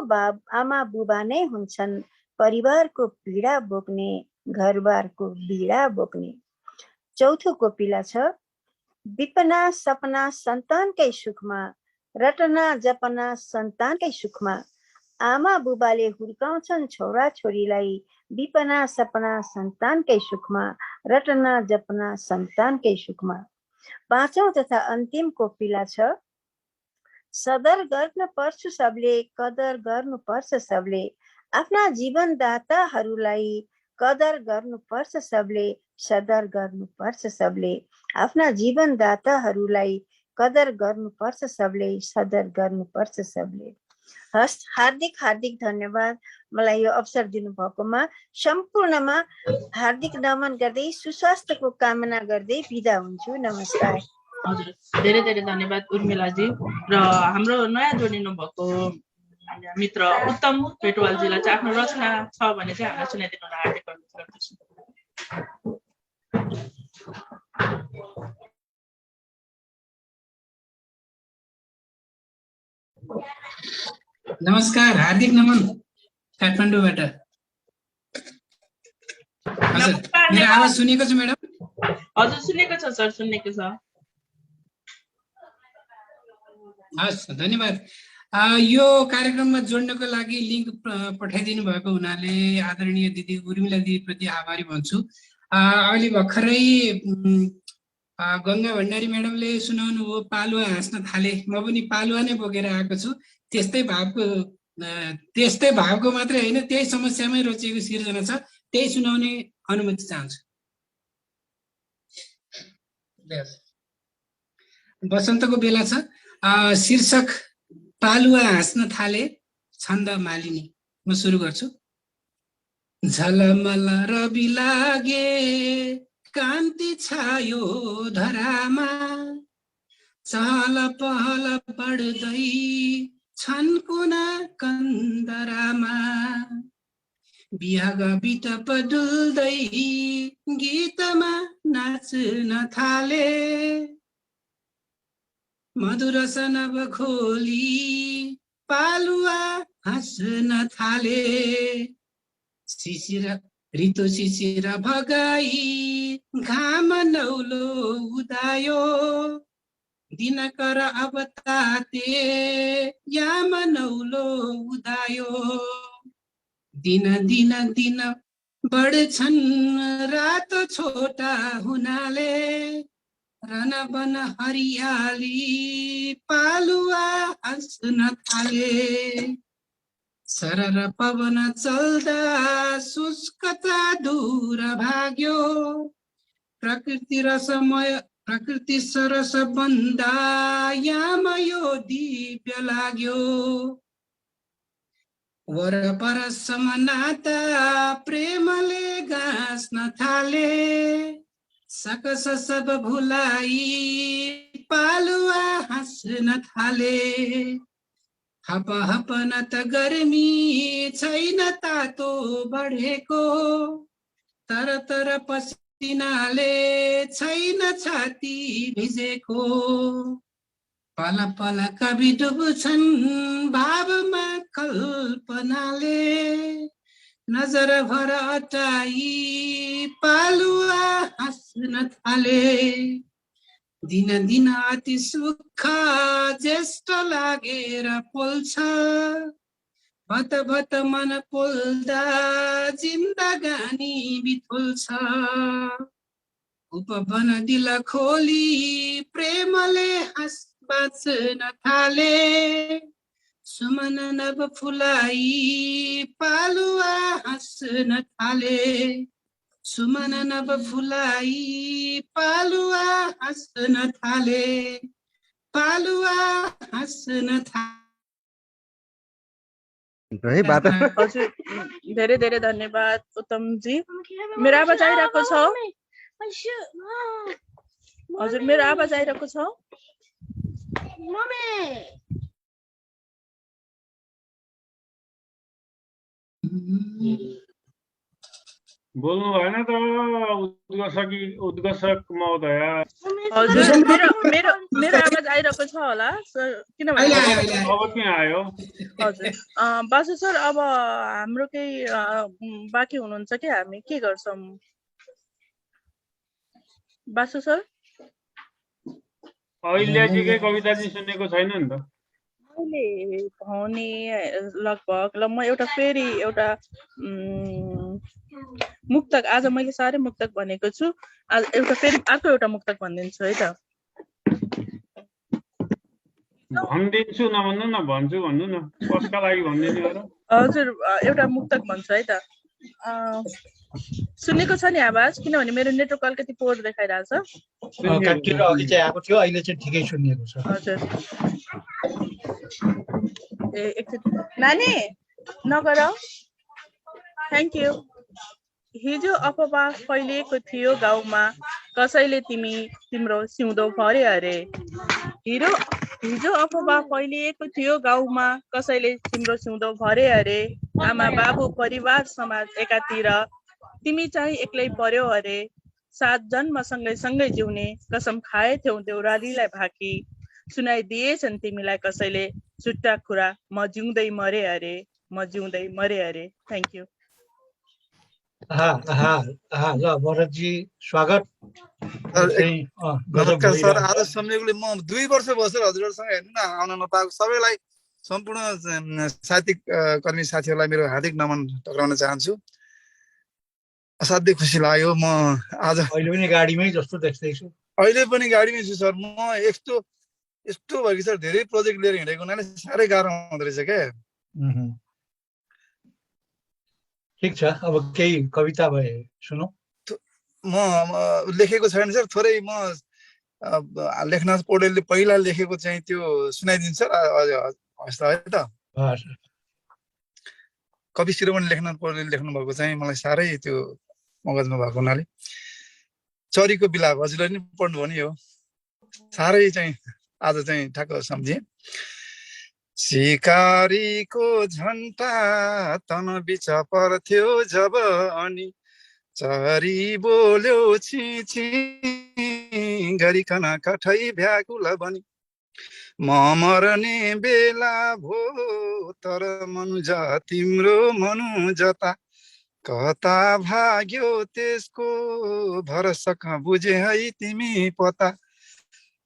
आमा बुबा नै हुन्छन्, परिवारको पीडा बोक्ने, घरबारको बीडा बोक्ने। चौथो कोपिला छ, विपना सपना सन्तानकै सुखमा, रटना जपना सन्तानकै सुखमा। आमा बुबाले हुर्काउँछन् छोरा छोरीलाई, विपना सपना सन्तानकै सुखमा, रटना जपना सन्तानकै सुखमा। 5औं तथा अन्तिम कोपिला छ, सदर गर्न पर्छ सबले, कदर गर्नु पर्छ सबले। आफ्ना जीवनदाताहरूलाई कदर गर्नु पर्छ सबले, सदर गर्नु पर्छ सबले। आफ्ना जीवनदाताहरूलाई कदर गर्नु पर्छ सबले, सदर गर्नु पर्छ सबले। हस्, हार्दिक धन्यवाद मलाई यो अवसर दिनुभएकोमा। सम्पूर्णमा हार्दिक नमन गर्दै सुस्वास्थ्यको कामना गर्दै बिदा हुन्छु। नमस्कार। हजुर, धेरै धेरै धन्यवाद उर्मिलाजी। र हाम्रो नयाँ जोडिनु भएको मित्र उत्तम पेटवालजीलाई चाहिँ आफ्नो रचना छ भने चाहिँ हामीलाई सुनाइदिनु हार्दिक अनुरोध गर्दछु। नमस्कार, हार्दिक नमन काठमाडौँबाट। हजुर, मेरो आवाज सुनेको छ म्याडम? हजुर, सुनेको छ सर, सुनेको छ। हस्, धन्यवाद। यो कार्यक्रममा जोड्नको लागि लिङ्क पठाइदिनु भएको हुनाले आदरणीय दिदी उर्मिला दिदी प्रति आभारी भन्छु। अहिले भर्खरै गङ्गा भण्डारी म्याडमले सुनाउनु हो, पालुवा हाँस्न थाले। म पनि पालुवा नै बोकेर आएको छु। त्यस्तै भावको मात्रै होइन, त्यही समस्यामै रचिएको सिर्जना छ। त्यही सुनाउने अनुमति चाहन्छु। बसन्तको बेला छ। शीर्षक पालुवा हाँस्न थाले, छन्द मालिनी। म सुरु गर्छु। झलमल रवि लागे, कान्ति छायो धरामा, चहल पहल बढ्दै छन् कुना कन्दरामा। बिहाग बिटप डुल्दै गीतमा नाच्न थाले, मधुर सनब खोली पालुवा हाँस्न थाले। ऋतु शिशिर भगाई घाम नौलो उदायो, दिनकर अब ताते याम नौलो उदायो। दिन दिन दिन बढ्छन् रात छोटा हुनाले, रन बन हरियाली पालुवा हाँस्न थाले। सरर पवन चल्दा शुष्कता दूर भाग्यो, प्रकृति सरस बन्दा याम यो दिव्य लाग्यो। वरपर समनाता प्रेमले गाँस्न थाले, सकस सब भुलाई पालुवा हाँस्न थाले। हप हप न त गर्मी छैन तातो बढेको, तर तर पसिनाले छैन छाती भिजेको। पल पल कवि डुब्छन् भावमा कल्पनाले नजर भर अटाई पालुवा हाँस्न थाले दिन दिन अति सुख ज्येष्ठ लागेर पोल्छ भत भत मन पोल्दा जिन्दगानी बिथोल्छ उपवन दिल खोली प्रेमले हाँस बाँच्न थाले सुमन नभ फुलाई पालुवा हाँस्न थाले सुमन नभ फुलाई पालुवा हाँस्न थाले पालुवा हाँस्न है बाटा हजुर धेरै धेरै धन्यवाद उत्तमजी। मेरो आवाज आइरहेको छ? हजुर मेरो आवाज आइरहेको छ? बोल्नु भएन त उद्घोषक महोदय। हजुर मेरो मेरो आवाज आइरहेको छ होला किनभने अब के आयो? हजुर बासु सर, अब हाम्रो केही बाँकी हुनुहुन्छ कि हामी के गर्छौँ? बासु सर अहिल्याजीकै कविताजी सुनेको छैन नि त। मैले भने लगभग ल म एउटा फेरि एउटा मुक्तक, आज मैले साह्रै मुक्तक भनेको छु, आज एउटा फेरि अर्को एउटा मुक्तक भनिदिन्छु है त। भनिदिन्छु नभन्नु न, भन्छु भन्नु न, कसका लागि भनिदिनु हो र? हजुर एउटा मुक्तक भन्छु है त। सुनेको छ नि आवाज? किनभने मेरो नेटवर्क अलिकति पोर देखाइरहेछ। काटिएर अघि चाहिँ आएको थियो, अहिले चाहिँ ठिकै सुनिएको छ। हजुर ए एकचोटि नानी नगर, थ्याङ्क यू। हिजो अफवाह फैलिएको थियो गाउँमा, कसैले तिम्रो सिउँदो भरे अरे। हिजो अफवाह फैलिएको थियो गाउँमा, कसैले तिम्रो सिउँदो भरे अरे। आमा बाबु परिवार समाज एकातिर, तिमी चाहिँ एक्लै पर्यो अरे। 7 जन्म सँगै जिउने कसम खाएथ्यौ देउरालीलाई भाकी, सुनाइदिएछन् तिमीलाई कसैले छुट्टा कुरा, म जिउँदै मरे अरे, म जिउँदै मरे अरे। Thank you. ल भरतजी स्वागत। नमस्कार सर, आज संयोगले म 2 वर्ष बसेर हजुरहरूसँग हेर्नु न आउन नपाएको सबैलाई, सम्पूर्ण साहित्यिक कर्मी साथीहरूलाई मेरो हार्दिक नमन टक्राउन चाहन्छु। असाध्यै खुसी लाग्यो। म आज अहिले पनि गाडीमै जस्तो देख्दैछु। अहिले पनि गाडीमै छु सर। म यस्तो भयो कि सर, धेरै प्रोजेक्ट लिएर हिँडेको हुनाले साह्रै गाह्रो हुँदो रहेछ क्या। ठिक छ, अब केही कविता भए सुनौ। म लेखेको छैन सर, थोरै म लेखनाथ पौडेलले पहिला लेखेको चाहिँ त्यो सुनाइदिन्छ हस् है त। कवि शिरोमणि लेखनाथ पौडेलले लेख्नु भएको चाहिँ मलाई साह्रै त्यो मगजमा भएको हुनाले चरीको बिलाप हजुरले नि पढ्नु भने हो, साह्रै चाहिँ आज चाहिँ ठ्याक्क सम्झेँ। सिकारीको झन्टा तन बिच पर्थ्यो जब, अनि चरी बोल्यो छिछि गरिकन कठै भ्याकुल बनी। म मर्ने बेला भो तर मनुजा तिम्रो मनुजता, कता भाग्यो त्यसको भरसक बुझे है तिमी पता।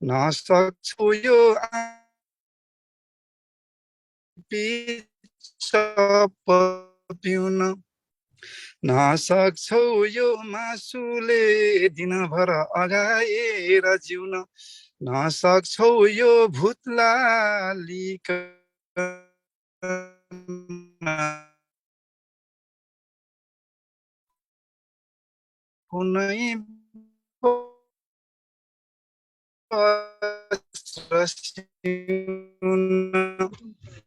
नसक्छु यो पिउन, नसक्छौ यो मासुले दिनभर अगाएर जिउन, नसक्छौ यो भुतलालिक कुनै